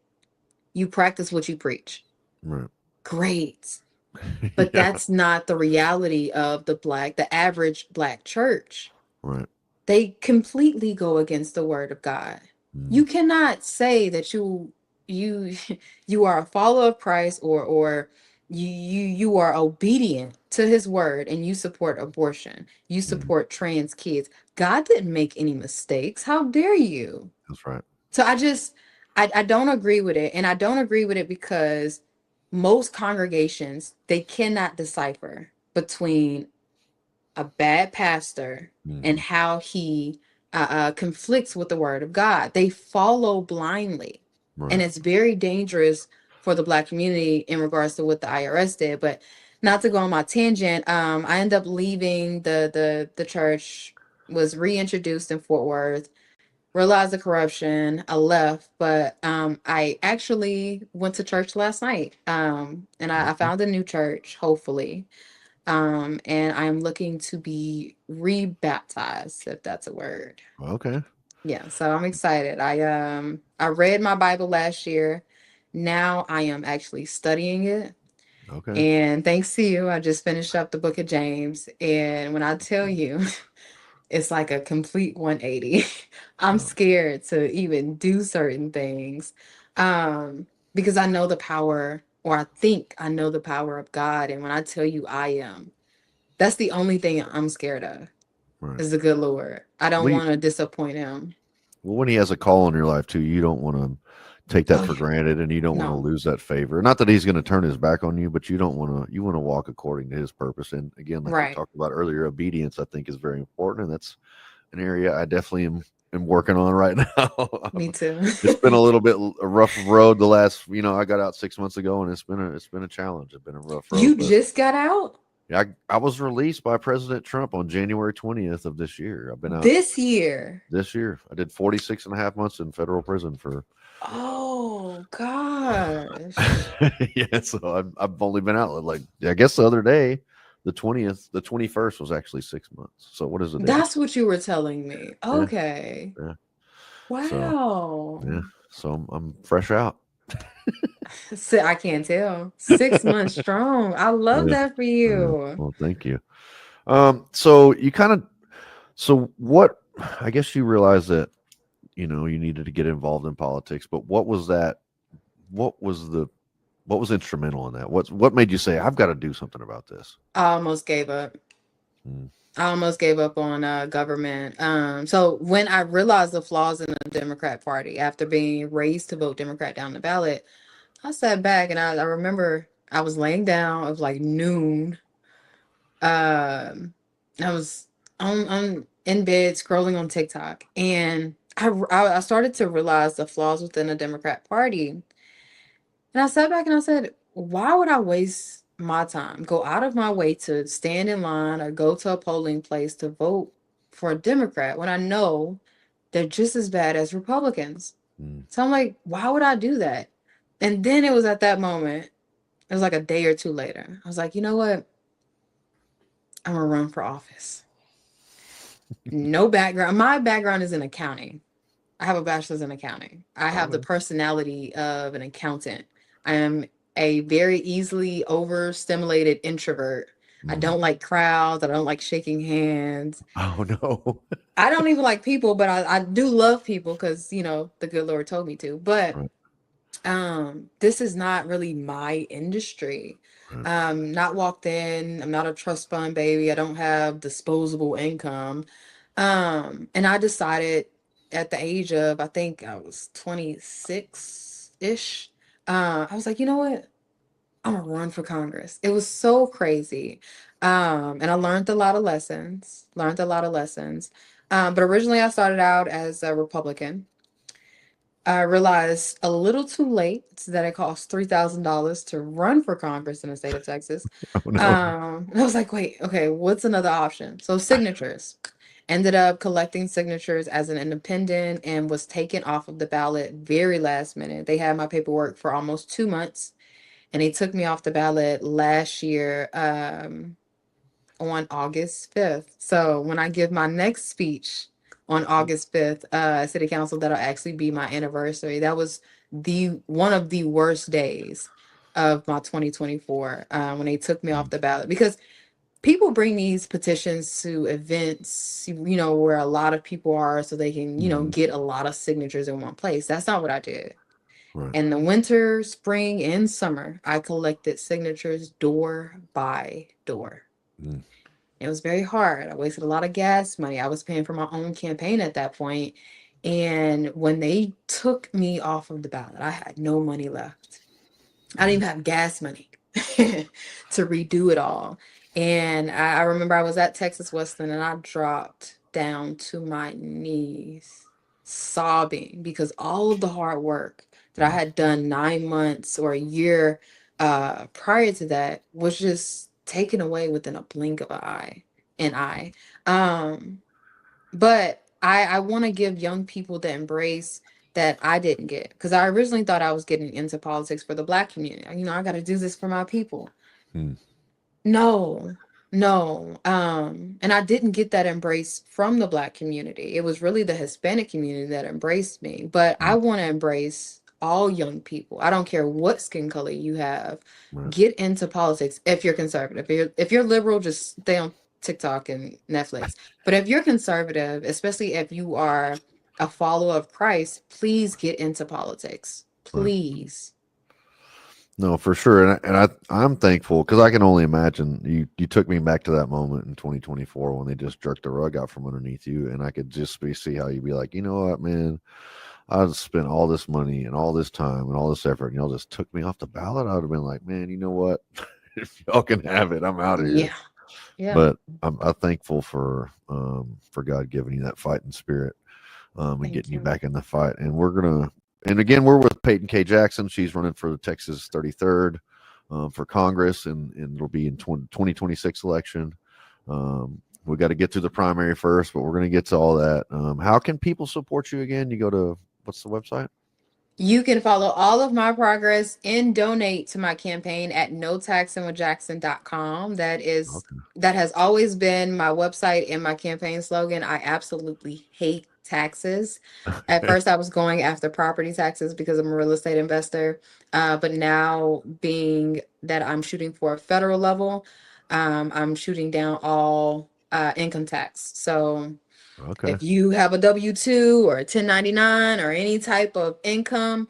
S9: you practice what you preach.
S1: Right.
S9: Great. But
S1: Yeah.
S9: that's not the reality of the average Black church.
S1: Right.
S9: They completely go against the word of God. You cannot say that you you are a follower of Christ, or you are obedient to his word, and you support abortion. You support trans kids. God didn't make any mistakes. How dare you?
S1: That's right.
S9: So I don't agree with it. And I don't agree with it because most congregations, they cannot decipher between a bad pastor and how he conflicts with the word of God. They follow blindly.
S1: Right.
S9: And it's very dangerous for the Black community in regards to what the IRS did. But not to go on my tangent, I ended up leaving the church, was reintroduced in Fort Worth, realized the corruption. I left, but I actually went to church last night. And I found a new church, hopefully. And I'm looking to be rebaptized, if that's a word.
S1: Okay.
S9: Yeah, so I'm excited. I read my Bible last year. Now I am actually studying it.
S1: Okay.
S9: And thanks to you, I just finished up the book of James. And when I tell you, it's like a complete 180. I'm scared to even do certain things. Because I know the power, or I think I know the power of God. And when I tell you that's the only thing I'm scared of,
S1: Right.
S9: is the good Lord. I don't
S1: Well,
S9: want to disappoint him.
S1: well, when he has a call in your life too, you don't want to take that
S9: Oh,
S1: for
S9: yeah.
S1: granted, and you don't want to
S9: No.
S1: lose that favor. Not that he's going to turn his back on you, but you don't want to. You want to walk according to his purpose. And again, like we
S9: Right.
S1: talked about earlier, obedience I think is very important, and that's an area I definitely am working on right now.
S9: Me too.
S1: It's been a little bit a rough road the last. I got out 6 months ago, and it's been a challenge. It's been a rough road,
S9: You
S1: but
S9: just got out
S1: yeah, I was released by President Trump on January 20th of this year. I've been out
S9: this year.
S1: this year. I did 46 and a half months in federal prison for.
S9: Oh, gosh.
S1: Yeah, so I've only been out like, I guess the other day, the 20th, the 21st was actually 6 months. So what is the difference?
S9: That's what you were telling me.
S1: Yeah,
S9: Okay.
S1: yeah. So
S9: Wow.
S1: yeah, so I'm fresh out.
S9: I can't tell. 6 months strong. I love
S1: Yeah,
S9: that for
S1: yeah.
S9: you.
S1: Well, thank you. So you kind of, so what? I guess you realized that you needed to get involved in politics, but what was that? What was the what was instrumental in that? What made you say I've got to do something about this?
S9: I almost gave up.
S1: Mm.
S9: I almost gave up on government. So when I realized the flaws in the Democrat Party after being raised to vote Democrat down the ballot, I sat back and I remember I was laying down. It was like noon. I was on in bed scrolling on TikTok, and I started to realize the flaws within the Democrat Party. And I sat back and I said, why would I waste my time, go out of my way to stand in line or go to a polling place to vote for a Democrat when I know they're just as bad as Republicans? So I'm like, why would I do that? And then it was at that moment, it was like a day or two later, I was like, you know what? I'm gonna run for office. No background. My background is in accounting. I have a bachelor's in accounting. I have the personality of an accountant. I am a very easily overstimulated introvert. I don't like crowds. I don't like shaking hands.
S1: Oh no.
S9: I don't even like people, but I do love people because, the good Lord told me to. But
S1: Right.
S9: This is not really my industry. Not walked in. I'm not a trust fund baby. I don't have disposable income. And I decided at the age of, I think I was 26-ish, I was like, you know what? I'm gonna run for Congress. It was so crazy. And I learned a lot of lessons, but originally I started out as a Republican. I realized a little too late that it costs $3,000 to run for Congress in the state of Texas.
S1: Oh no.
S9: And I was like, wait, okay, what's another option? So signatures. Ended up collecting signatures as an independent and was taken off of the ballot very last minute. They had my paperwork for almost 2 months, and they took me off the ballot last year on August 5th. So when I give my next speech on August 5th, city council, that'll actually be my anniversary. That was the one of the worst days of my 2024, when they took me off the ballot, because people bring these petitions to events, where a lot of people are, so they can, get a lot of signatures in one place. That's not what I did.
S1: Right.
S9: In the winter, spring, and summer, I collected signatures door by door.
S1: Mm.
S9: It was very hard. I wasted a lot of gas money. I was paying for my own campaign at that point. And when they took me off of the ballot, I had no money left. I didn't even have gas money to redo it all. And I remember I was at Texas Western and I dropped down to my knees, sobbing, because all of the hard work that I had done 9 months or a year prior to that was just taken away within a blink of an eye. But I want to give young people the embrace that I didn't get, because I originally thought I was getting into politics for the Black community. I got to do this for my people.
S1: Mm.
S9: No, no. And I didn't get that embrace from the Black community. It was really the Hispanic community that embraced me. But I want to embrace all young people. I don't care what skin color you have.
S1: Right.
S9: Get into politics if you're conservative. If you're liberal, just stay on TikTok and Netflix. But if you're conservative, especially if you are a follower of Christ, please get into politics. Please.
S1: No, for sure, I'm thankful, because I can only imagine you took me back to that moment in 2024 when they just jerked the rug out from underneath you, and I could just see how you'd be like, you know what, man, I spent all this money and all this time and all this effort, and y'all just took me off the ballot. I would have been like, man, you know what, if y'all can have it, I'm out of here.
S9: Yeah.
S1: But I'm thankful for God giving you that fighting spirit, and getting you back in the fight. And again, we're with Payton K. Jackson. She's running for the Texas 33rd for Congress, and it'll be in 2026 election. We got to get through the primary first, but we're going to get to all that. How can people support you again? You go to, what's the website?
S9: You can follow all of my progress and donate to my campaign at notaxingwithjackson.com. That has always been my website and my campaign slogan. I absolutely hate taxes. At first, I was going after property taxes because I'm a real estate investor. But now, being that I'm shooting for a federal level, I'm shooting down all income tax. So if you have a W-2 or a 1099 or any type of income,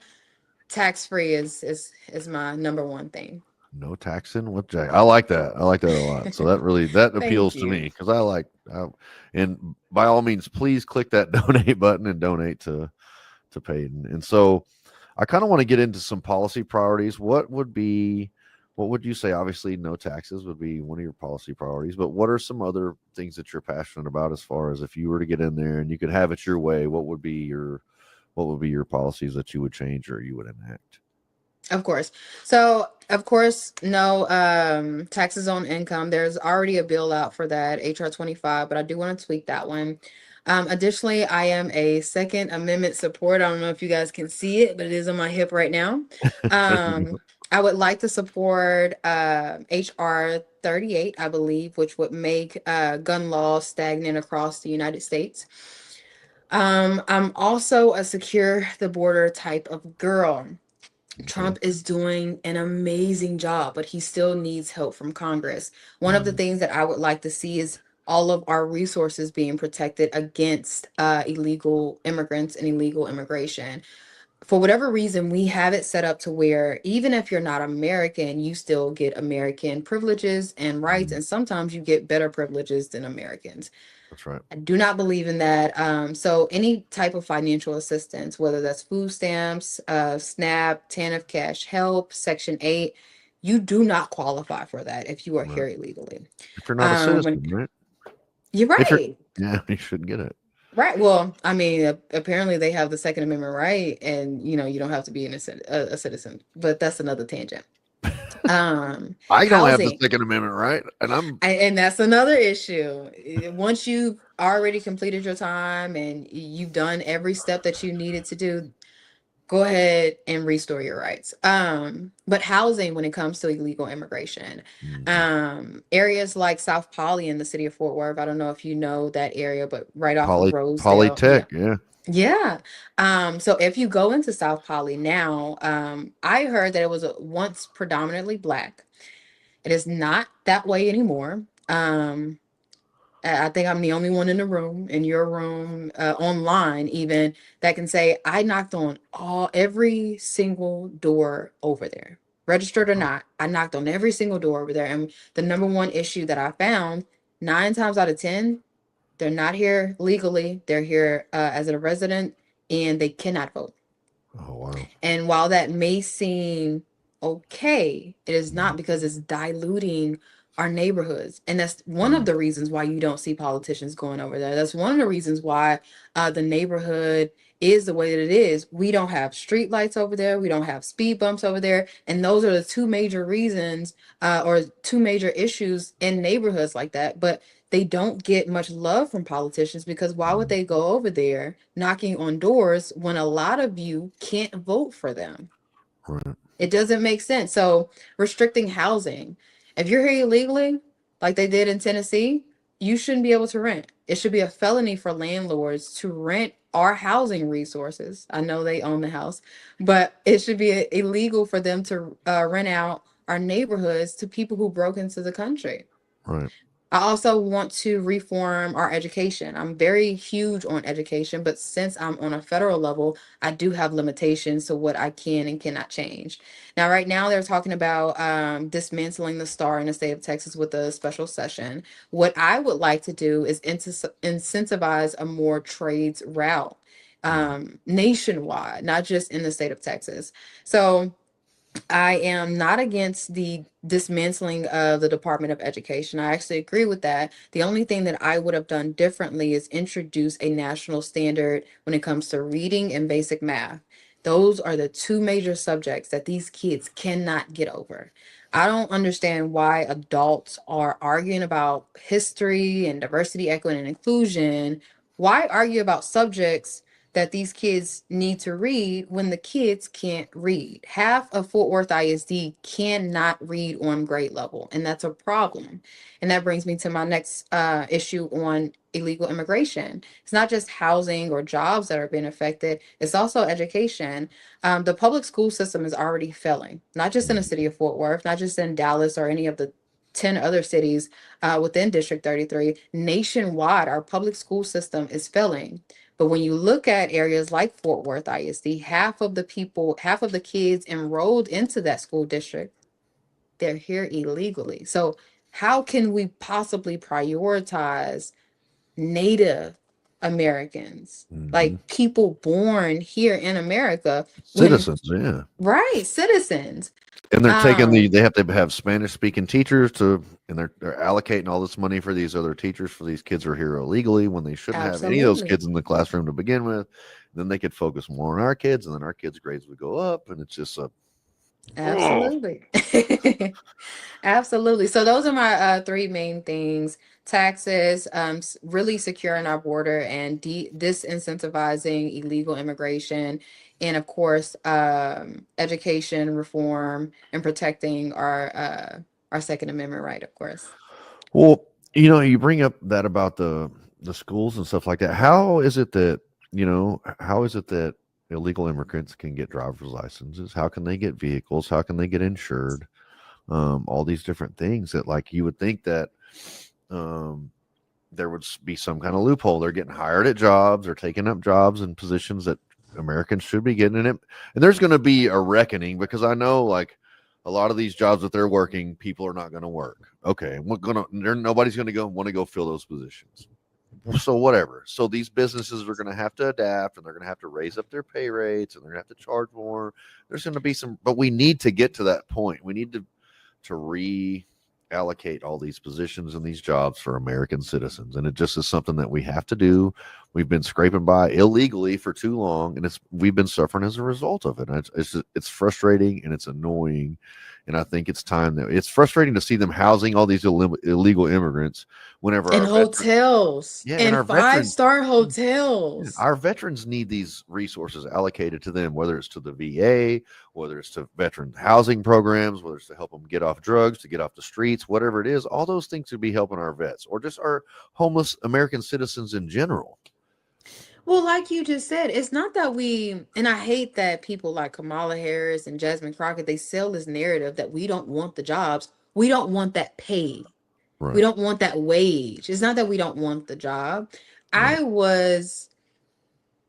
S9: tax-free is my number one thing.
S1: No taxing with Jack. I like that. I like that a lot. So that appeals to me, because and by all means, please click that donate button and donate to Payton. And so I kind of want to get into some policy priorities. What would you say? Obviously, no taxes would be one of your policy priorities, but what are some other things that you're passionate about, as far as if you were to get in there and you could have it your way, what would be your policies that you would change or you would enact?
S9: Of course. So, of course, no taxes on income. There's already a bill out for that, HR 25, but I do want to tweak that one. Additionally, I am a Second Amendment support. I don't know if you guys can see it, but it is on my hip right now. I would like to support HR 38, I believe, which would make gun laws stagnant across the United States. I'm also a secure the border type of girl. Trump is doing an amazing job, but he still needs help from Congress. One of the things that I would like to see is all of our resources being protected against illegal immigrants and illegal immigration. For whatever reason, we have it set up to where even if you're not American, you still get American privileges and rights, and sometimes you get better privileges than Americans.
S1: That's right.
S9: I do not believe in that. So any type of financial assistance, whether that's food stamps, SNAP, TANF cash help, Section 8, you do not qualify for that if you are here illegally.
S1: If you're not a citizen, right?
S9: You're right.
S1: You shouldn't get it.
S9: Right. Well, I mean, apparently they have the Second Amendment right, and you don't have to be a citizen. But that's another tangent.
S1: I don't have the Second Amendment right,
S9: and that's another issue. Once you've already completed your time and you've done every step that you needed to do, go ahead and restore your rights. But housing, when it comes to illegal immigration, areas like South Poly in the city of Fort Worth, I don't know if you know that area, but right off of Rosedale.
S1: Polytech, yeah.
S9: Yeah. So if you go into South Poly now, I heard that it was once predominantly black. It is not that way anymore. I think I'm the only one in the room, in your room, online even, that can say I knocked on every single door over there, registered or not. I knocked on every single door over there, and the number one issue that I found, 9 times out of 10, they're not here legally. They're here as a resident, and they cannot vote.
S1: Oh, wow.
S9: And while that may seem okay, it is not, because it's diluting our neighborhoods. And that's one of the reasons why you don't see politicians going over there. That's one of the reasons why the neighborhood is the way that it is. We don't have street lights over there. We don't have speed bumps over there. And those are the two major reasons or two major issues in neighborhoods like that. But they don't get much love from politicians, because why would they go over there knocking on doors when a lot of you can't vote for them?
S1: Right.
S9: It doesn't make sense. So restricting housing, if you're here illegally, like they did in Tennessee, you shouldn't be able to rent. It should be a felony for landlords to rent our housing resources. I know they own the house, but it should be illegal for them to rent out our neighborhoods to people who broke into the country.
S1: Right.
S9: I also want to reform our education. I'm very huge on education, but since I'm on a federal level, I do have limitations to what I can and cannot change. Now, right now, they're talking about dismantling the STAR in the state of Texas with a special session. What I would like to do is incentivize a more trades route nationwide, not just in the state of Texas. So I am not against the dismantling of the Department of Education. I actually agree with that. The only thing that I would have done differently is introduce a national standard when it comes to reading and basic math. Those are the two major subjects that these kids cannot get over. I don't understand why adults are arguing about history and diversity, equity, and inclusion. Why argue about subjects that these kids need to read when the kids can't read? Half of Fort Worth ISD cannot read on grade level, and that's a problem. And that brings me to my next issue on illegal immigration. It's not just housing or jobs that are being affected, it's also education. The public school system is already failing, not just in the city of Fort Worth, not just in Dallas or any of the 10 other cities within District 33. Nationwide, our public school system is failing. But when you look at areas like Fort Worth ISD, half of the kids enrolled into that school district, they're here illegally. So how can we possibly prioritize Native Americans, like people born here in America?
S1: Citizens, yeah.
S9: Right, citizens.
S1: And they're taking they have to have Spanish speaking teachers and they're allocating all this money for these other teachers for these kids who are here illegally when they shouldn't have any of those kids in the classroom to begin with. Then they could focus more on our kids, and then our kids' grades would go up, and it's just
S9: absolutely. Absolutely. So those are my three main things: taxes, really securing our border, and disincentivizing illegal immigration, and of course, education reform and protecting our Second Amendment right, of course.
S1: Well, you bring up that about the schools and stuff like that. How is it that illegal immigrants can get driver's licenses? How can they get vehicles? How can they get insured? All these different things that, like, you would think that there would be some kind of loophole. They're getting hired at jobs, or taking up jobs and positions that Americans should be getting in it. And there's going to be a reckoning, because I know, like, a lot of these jobs that they're working, people are not going to work. Okay, nobody's going to want to go fill those positions. So whatever. So these businesses are going to have to adapt, and they're going to have to raise up their pay rates, and they're going to have to charge more. There's going to be but we need to get to that point. We need to reallocate all these positions and these jobs for American citizens. And it just is something that we have to do. We've been scraping by illegally for too long, and we've been suffering as a result of it. And it's frustrating and it's annoying, and I think it's time that it's frustrating to see them housing all these illegal immigrants whenever
S9: In
S1: our
S9: hotels,
S1: and
S9: in
S1: our veterans,
S9: 5-star
S1: yeah,
S9: hotels.
S1: our veterans need these resources allocated to them, whether it's to the VA, whether it's to veteran housing programs, whether it's to help them get off drugs, to get off the streets, whatever it is. All those things would be helping our vets or just our homeless American citizens in general.
S9: Well, like you just said, it's not that and I hate that people like Kamala Harris and Jasmine Crockett, they sell this narrative that we don't want the jobs. We don't want that pay. We
S1: Right.
S9: don't want that wage. It's not that we don't want the job.
S1: Right.
S9: I was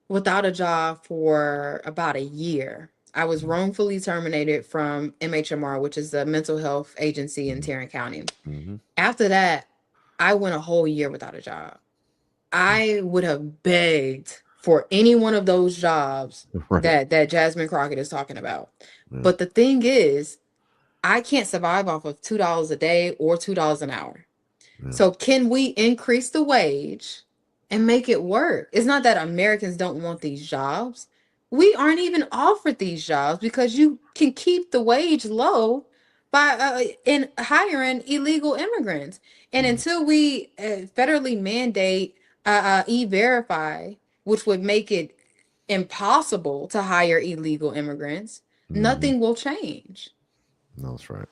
S9: without a job for about a year. I was wrongfully terminated from MHMR, which is the mental health agency in Tarrant County.
S1: Mm-hmm.
S9: After that, I went a whole year without a job. I would have begged for any one of those jobs
S1: Right.
S9: that Jasmine Crockett is talking about.
S1: Yeah.
S9: But the thing is, I can't survive off of $2 a day or $2 an hour.
S1: Yeah.
S9: So can we increase the wage and make it work? It's not that Americans don't want these jobs. We aren't even offered these jobs because you can keep the wage low by in hiring illegal immigrants. And until we federally mandate e-verify, which would make it impossible to hire illegal immigrants, nothing will change.
S1: No, that's right.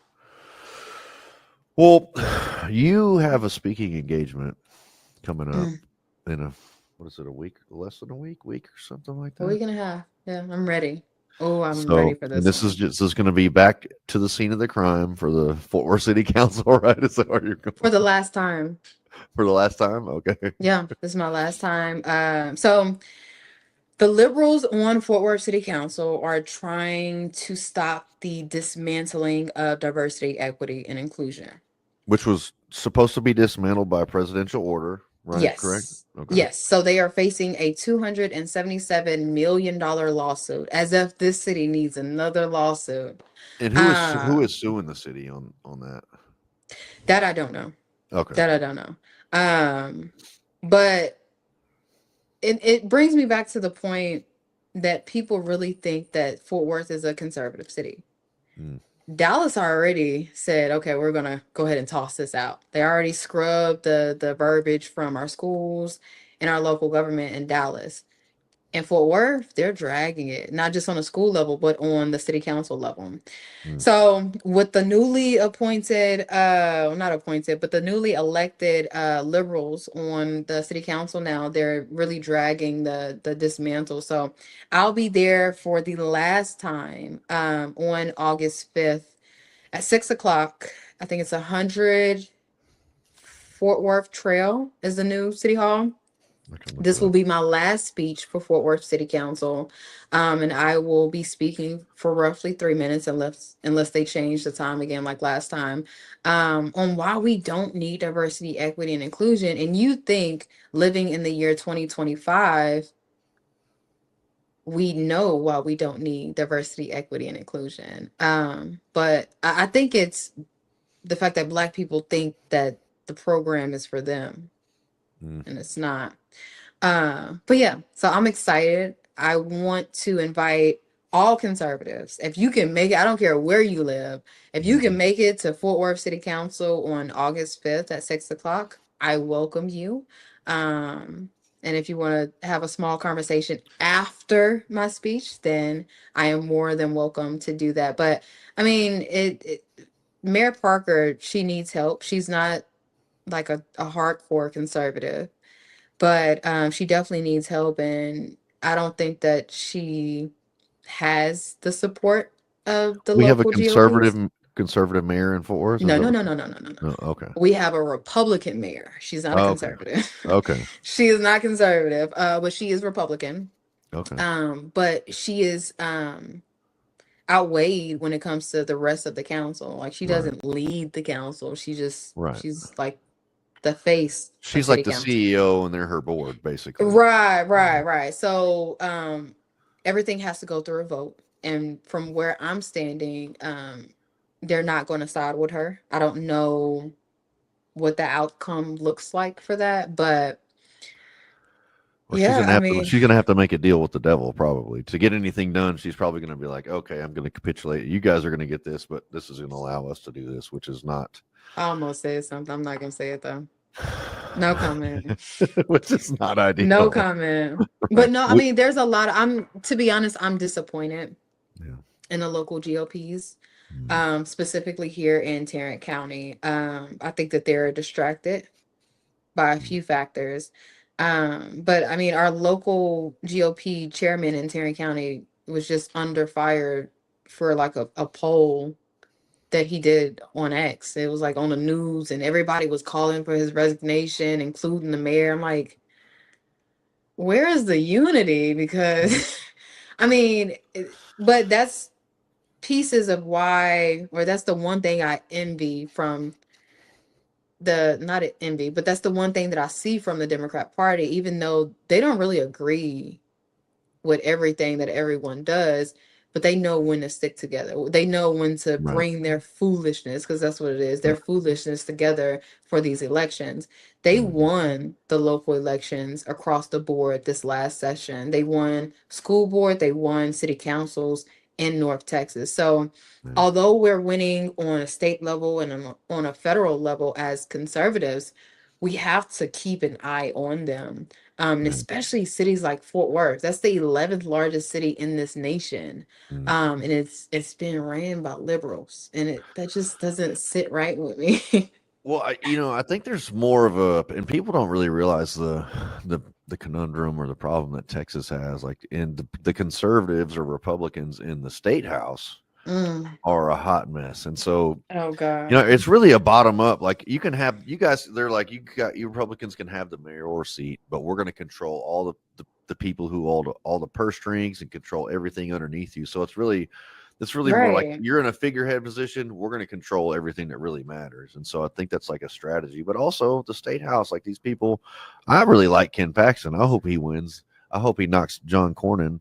S1: Well, you have a speaking engagement coming up in what is it, a week, less than a week or something like that?
S9: A week and a half. Yeah, I'm ready. Oh, I'm
S1: So,
S9: ready for this.
S1: and this is going to be back to the scene of the crime for the Fort Worth City Council, right? Is that where you're going?
S9: For the last time.
S1: For the last time? Okay.
S9: Yeah, this is my last time. So the liberals on Fort Worth City Council are trying to stop the dismantling of diversity, equity, and inclusion.
S1: Which was supposed to be dismantled by presidential order, right?
S9: Yes.
S1: Correct? Okay.
S9: Yes. So they are facing a $277 million lawsuit, as if this city needs another lawsuit.
S1: And who is suing the city on that?
S9: That I don't know.
S1: Okay.
S9: That I don't know. But it brings me back to the point that people really think that Fort Worth is a conservative city. Dallas already said, okay, we're going to go ahead and toss this out. They already scrubbed the verbiage from our schools and our local government in Dallas. In Fort Worth, they're dragging it, not just on a school level, but on the city council level. So with the newly appointed, not appointed, but the newly elected liberals on the city council now, they're really dragging the dismantle. So I'll be there for the last time on August 5th at 6:00. I think it's 100 Fort Worth Trail is the new city hall. This will be my last speech for Fort Worth City Council, and I will be speaking for roughly 3 minutes, unless they change the time again like last time, on why we don't need diversity, equity, and inclusion. And you think living in the year 2025, we know why we don't need diversity, equity, and inclusion. But I think it's the fact that Black people think that the program is for them, and it's not. But yeah, so I'm excited. I want to invite all conservatives. If you can make it, I don't care where you live. If you can make it to Fort Worth City Council on August 5th at 6:00, I welcome you. And if you want to have a small conversation after my speech, then I am more than welcome to do that. But I mean, Mayor Parker, she needs help. She's not like a hardcore conservative, but she definitely needs help, and I don't think that she has the support of the
S1: We have a
S9: local GOPs.
S1: conservative mayor in Fort Worth.
S9: No.
S1: Okay.
S9: We have a Republican mayor. She's not a conservative.
S1: Okay.
S9: She is not conservative, but she is Republican.
S1: Okay.
S9: But she is outweighed when it comes to the rest of the council. Like, she doesn't lead the council. She's like the face.
S1: She's like the CEO and they're her board, basically.
S9: Right. So everything has to go through a vote. And from where I'm standing, they're not going to side with her. I don't know what the outcome looks like for that, but
S1: Or she's
S9: Yeah,
S1: gonna
S9: I
S1: have to
S9: mean,
S1: she's gonna have to make a deal with the devil probably to get anything done. She's probably gonna be like, okay, I'm gonna capitulate. You guys are gonna get this, but this is gonna allow us to do this, which is not,
S9: I almost said something. I'm not gonna say it though. No comment.
S1: which is not
S9: No
S1: ideal,
S9: comment. But
S1: right?
S9: no, I mean, there's a lot of, to be honest, I'm disappointed
S1: Yeah.
S9: in the local GOPs,
S1: Mm,
S9: specifically here in Tarrant County. I think that they're distracted by a
S1: mm,
S9: few factors. But I mean, our local GOP chairman in Tarrant County was just under fire for like a poll that he did on X. It was like on the news, and everybody was calling for his resignation, including the mayor. I'm like, where is the unity?
S1: mm,
S9: Because, I mean, but that's pieces of why, or that's the one thing I envy from not envy, but that's the one thing that I see from the Democrat Party, even though they don't really agree with everything that everyone does, but they know when to stick together. They know when to
S1: right.
S9: bring their foolishness, because that's what it is, their
S1: Yep.
S9: foolishness together for these elections. They
S1: Mm,
S9: won the local elections across the board this last session. They won school board, they won city councils in North Texas. So
S1: yeah.
S9: although we're winning on a state level and on a federal level as conservatives, we have to keep an eye on them, and
S1: Yeah.
S9: especially cities like Fort Worth. That's the 11th largest city in this nation,
S1: Mm.
S9: and it's been ran by liberals, and that just doesn't sit right with me.
S1: Well, I think there's more of a, and people don't really realize the conundrum or the problem that Texas has. Like, in the conservatives or Republicans in the state house
S9: Mm.
S1: are a hot mess, and so
S9: Oh God.
S1: it's really a bottom up. Like, you can have you guys, they're like, you Republicans can have the mayor seat, but we're going to control all the people who hold all the purse strings and control everything underneath you. So it's really more like
S9: Right.
S1: you're in a figurehead position. We're going to control everything that really matters. And so I think that's like a strategy, but also the state house, like these people, I really like Ken Paxton. I hope he wins. I hope he knocks John Cornyn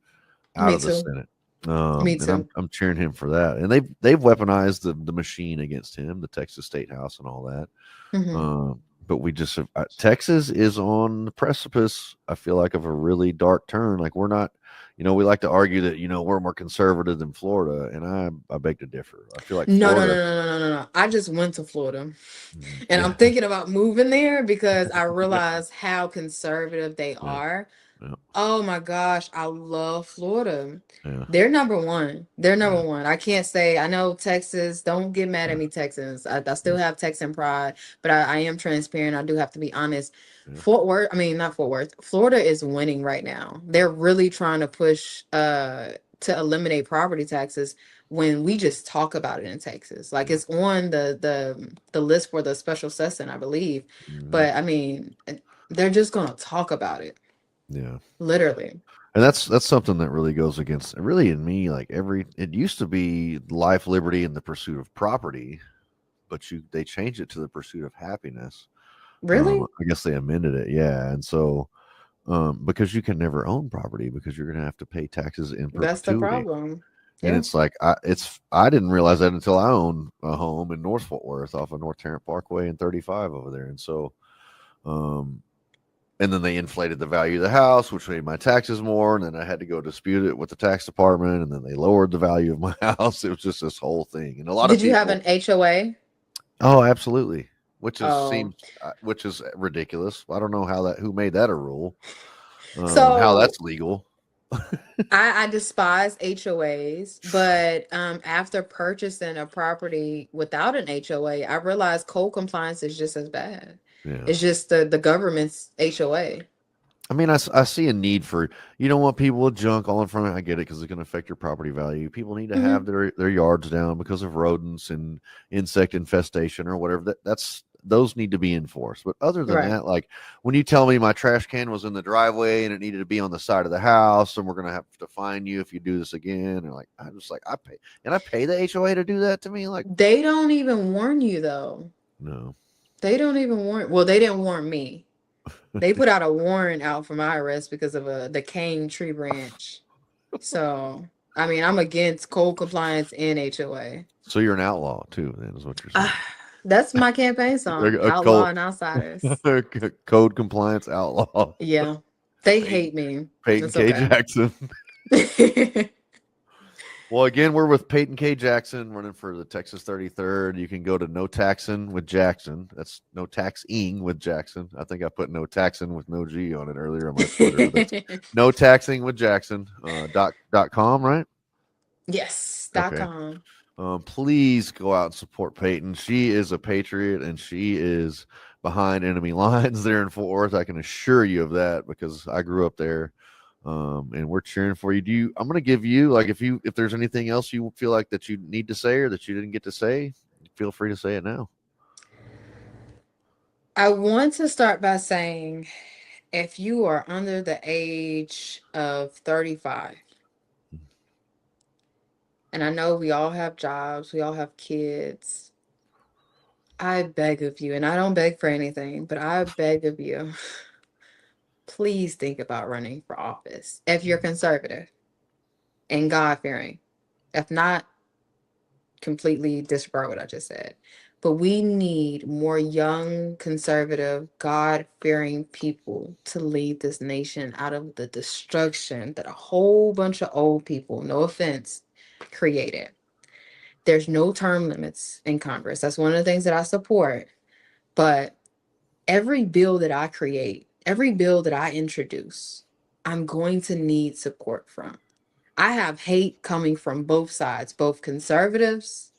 S1: out
S9: Me
S1: of the
S9: too.
S1: Senate.
S9: Me
S1: And I'm
S9: too.
S1: I'm cheering him for that. And they've weaponized the machine against him, the Texas State House and all that.
S9: Hmm.
S1: But we just Texas is on the precipice, I feel like, of a really dark turn. Like, we're not, we like to argue that we're more conservative than Florida, and I beg to differ. I feel like
S9: No, no, no,
S1: Florida.
S9: no, no, no, no, no. I just went to Florida, and I'm
S1: Yeah.
S9: thinking about moving there because I realize how conservative they
S1: Yeah.
S9: are.
S1: Yeah.
S9: Oh my gosh, I love Florida.
S1: Yeah.
S9: They're number one. They're number
S1: Yeah.
S9: one. I can't say, I know Texas, don't get mad at me, Texans. I still have Texan pride, but I am transparent. I do have to be honest.
S1: Yeah.
S9: Fort Worth, I mean, not Fort Worth, Florida is winning right now. They're really trying to push to eliminate property taxes when we just talk about it in Texas. Like,
S1: Yeah.
S9: it's on the list for the special session, I believe.
S1: Mhm.
S9: But I mean, they're just gonna talk about it.
S1: Yeah.
S9: Literally.
S1: And that's something that really goes against, really, in me, like, it used to be life, liberty, and the pursuit of property, but they changed it to the pursuit of happiness.
S9: Really?
S1: I guess they amended it, yeah. And so, because you can never own property because you're going to have to pay taxes in
S9: That's the
S1: perpetuity.
S9: problem.
S1: And
S9: Yeah.
S1: it's like, I didn't realize that until I owned a home in North Fort Worth off of North Tarrant Parkway and 35 over there. And so, and then they inflated the value of the house, which made my taxes more. And then I had to go dispute it with the tax department. And then they lowered the value of my house. It was just this whole thing. And a lot of
S9: Did you have
S1: people.
S9: an HOA?
S1: Oh, absolutely. Which
S9: Oh.
S1: which is ridiculous. I don't know who made that a rule. How
S9: So
S1: that's legal.
S9: I despise HOAs, but after purchasing a property without an HOA, I realized code compliance is just as bad.
S1: Yeah.
S9: It's just the government's HOA.
S1: I mean, I see a need for, you don't want people with junk all in front of it. I get it, because it's going to affect your property value. People need to have their yards down because of rodents and insect infestation or whatever. Those need to be enforced. But other than
S9: Right.
S1: that, like, when you tell me my trash can was in the driveway and it needed to be on the side of the house, and we're going to have to fine you if you do this again, or like, I'm just like, I pay the HOA to do that to me? Like,
S9: They don't even warn you though.
S1: no.
S9: They don't even warn. Well, they didn't warn me. They put out a warrant out for my arrest because of a decaying tree branch. So, I mean, I'm against code compliance and HOA.
S1: So you're an outlaw too, then, is what you're saying.
S9: That's my campaign song, Outlaw and Outsiders.
S1: Code compliance outlaw.
S9: Yeah. They hate me.
S1: Payton
S9: It's
S1: K.
S9: okay.
S1: Jackson. Well, again, we're with Payton K. Jackson running for the Texas 33rd. You can go to No Taxing with Jackson. That's No Taxing with Jackson. I think I put No Taxing with no G on it earlier on my Twitter. But that's No Taxing with Jackson dot com, right?
S9: Yes.
S1: Okay.
S9: .com.
S1: Please go out and support Payton. She is a patriot and she is behind enemy lines there in Fort Worth. I can assure you of that because I grew up there. And we're cheering for you. I'm going to give you, like, if there's anything else you feel like that you need to say or that you didn't get to say, feel free to say it now.
S9: I want to start by saying, if you are under the age of 35, and I know we all have jobs, we all have kids, I beg of you, and I don't beg for anything, but I beg of you, please think about running for office if you're conservative and God-fearing. If not, completely disregard what I just said. But we need more young, conservative, God-fearing people to lead this nation out of the destruction that a whole bunch of old people, no offense, created. There's no term limits in Congress. That's one of the things that I support. But every bill that I create, every bill that I introduce, I'm going to need support from. I have hate coming from both sides, both conservatives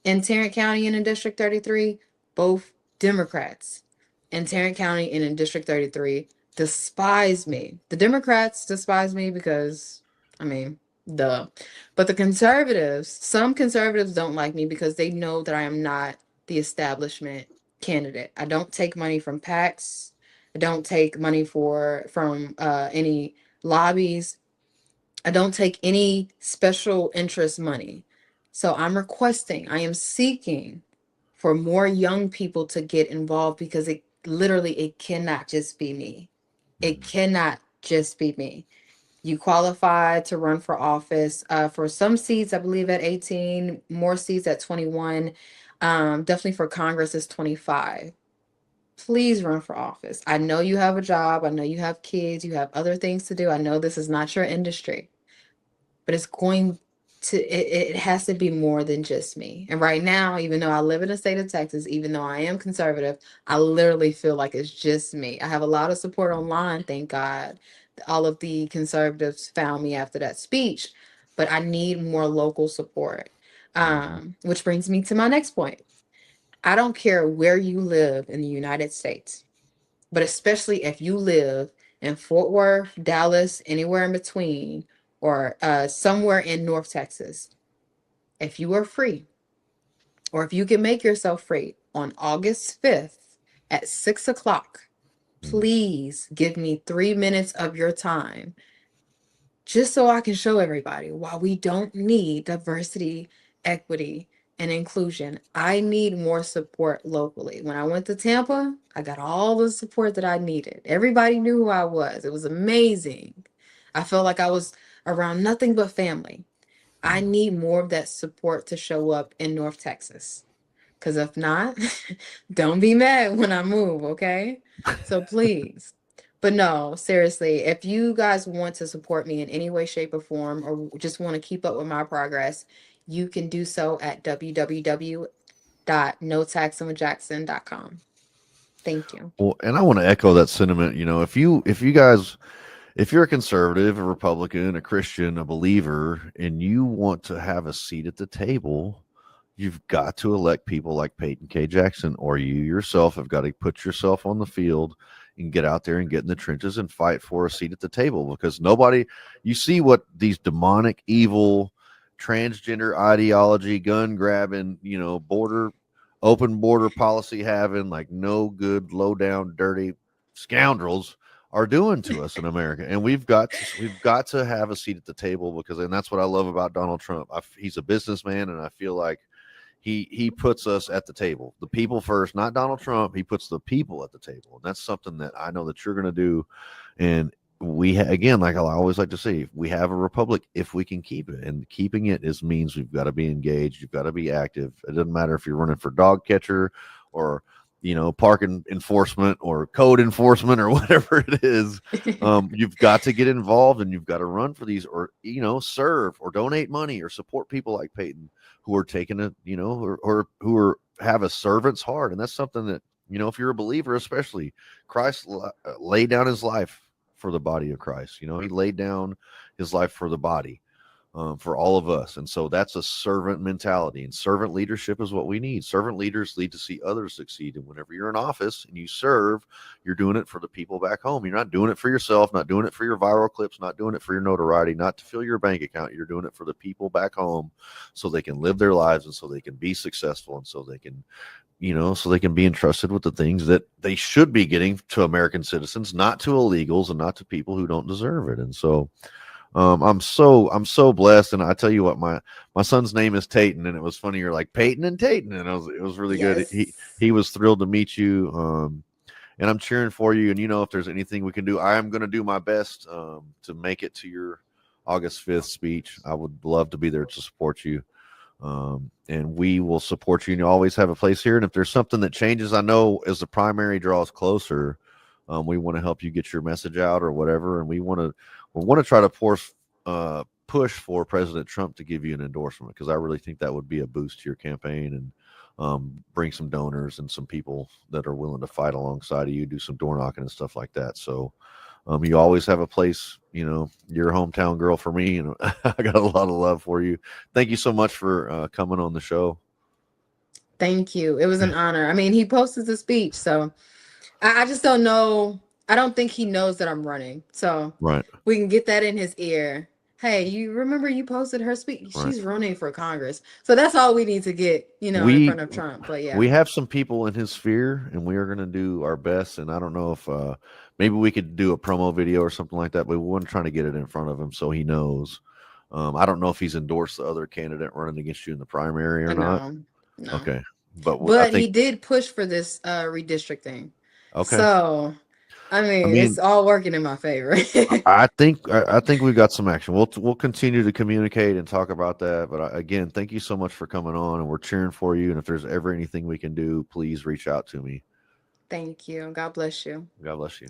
S9: in Tarrant County and in District 33, both Democrats in Tarrant County and in District 33 despise me. The Democrats despise me because, I mean, duh. But the conservatives, some conservatives don't like me because they know that I am not the establishment candidate. I don't take money from PACs. I don't take money from any lobbies. I don't take any special interest money. So I am seeking for more young people to get involved because it cannot just be me. It cannot just be me. You qualify to run for office for some seats, I believe at 18, more seats at 21. Definitely for Congress is 25. Please run for office. I know you have a job. I know you have kids. You have other things to do. I know this is not your industry, but it has to be more than just me. And right now, even though I live in the state of Texas, even though I am conservative, I literally feel like it's just me. I have a lot of support online, thank God. All of the conservatives found me after that speech, but I need more local support. Which brings me to my next point. I don't care where you live in the United States, but especially if you live in Fort Worth, Dallas, anywhere in between, or somewhere in North Texas, if you are free, or if you can make yourself free on August 5th at 6 o'clock, please give me 3 minutes of your time just so I can show everybody why we don't need diversity, equity, and inclusion. I need more support locally. When I went to Tampa, I got all the support that I needed. Everybody knew who I was. It was amazing. I felt like I was around nothing but family. I need more of that support to show up in North Texas. Because if not, don't be mad when I move, okay? So please. But no, seriously, if you guys want to support me in any way, shape, or form, or just want to keep up with my progress, you can do so at www.notaxandwithjackson.com. Thank you.
S1: Well, and I want to echo that sentiment. You know, if you're a conservative, a Republican, a Christian, a believer, and you want to have a seat at the table, you've got to elect people like Payton K. Jackson, or you yourself have got to put yourself on the field and get out there and get in the trenches and fight for a seat at the table, because you see what these demonic, evil, transgender ideology, gun grabbing, open border policy having, like, no good, low down, dirty scoundrels are doing to us in America. And we've got to have a seat at the table, and that's what I love about Donald Trump. He's a businessman, and I feel like he puts us at the table, the people first, not Donald Trump. He puts the people at the table, and that's something that I know that you're going to do. And again, like I always like to say, we have a republic if we can keep it, and keeping it means we've got to be engaged. You've got to be active. It doesn't matter if you're running for dog catcher or parking enforcement or code enforcement or whatever it is. You've got to get involved and you've got to run for these, or serve or donate money or support people like Payton who are taking it, or who have a servant's heart. And that's something that, if you're a believer, especially, Christ laid down his life for the body of Christ. He laid down his life for the body. For all of us. And so that's a servant mentality, and servant leadership is what we need. Servant leaders lead to see others succeed. And whenever you're in office and you serve, you're doing it for the people back home. You're not doing it for yourself, not doing it for your viral clips, not doing it for your notoriety, not to fill your bank account. You're doing it for the people back home so they can live their lives and so they can be successful and so they can so they can be entrusted with the things that they should be getting to American citizens, not to illegals and not to people who don't deserve it. And so I'm so blessed. And I tell you what, my son's name is Payton, and it was funny. You're like Payton and Payton, and it was really good. He was thrilled to meet you. And I'm cheering for you. And if there's anything we can do, I am going to do my best to make it to your August 5th speech. I would love to be there to support you. And we will support you, and you always have a place here. And if there's something that changes, I know as the primary draws closer, we want to help you get your message out or whatever. And we want to try to push for President Trump to give you an endorsement, because I really think that would be a boost to your campaign and bring some donors and some people that are willing to fight alongside of you, do some door knocking and stuff like that. So you always have a place. You're a hometown girl for me, and I got a lot of love for you. Thank you so much for coming on the show.
S9: Thank you. It was an honor. I mean, he posted the speech, so I just don't know. I don't think he knows that I'm running. So
S1: right,
S9: we can get that in his ear. Hey, you remember you posted her speech?
S1: Right.
S9: She's running for Congress. So that's all we need to get, in front of Trump. But yeah,
S1: we have some people in his sphere, and we are going to do our best. And I don't know if maybe we could do a promo video or something like that, but we want to try to get it in front of him so he knows. I don't know if he's endorsed the other candidate running against you in the primary or not.
S9: No.
S1: Okay. But
S9: he did push for this redistricting.
S1: Okay.
S9: So I mean, it's all working in my favor.
S1: I think we've got some action. We'll continue to communicate and talk about that. But again, thank you so much for coming on, and we're cheering for you. And if there's ever anything we can do, please reach out to me.
S9: Thank you. God bless you.
S1: God bless you.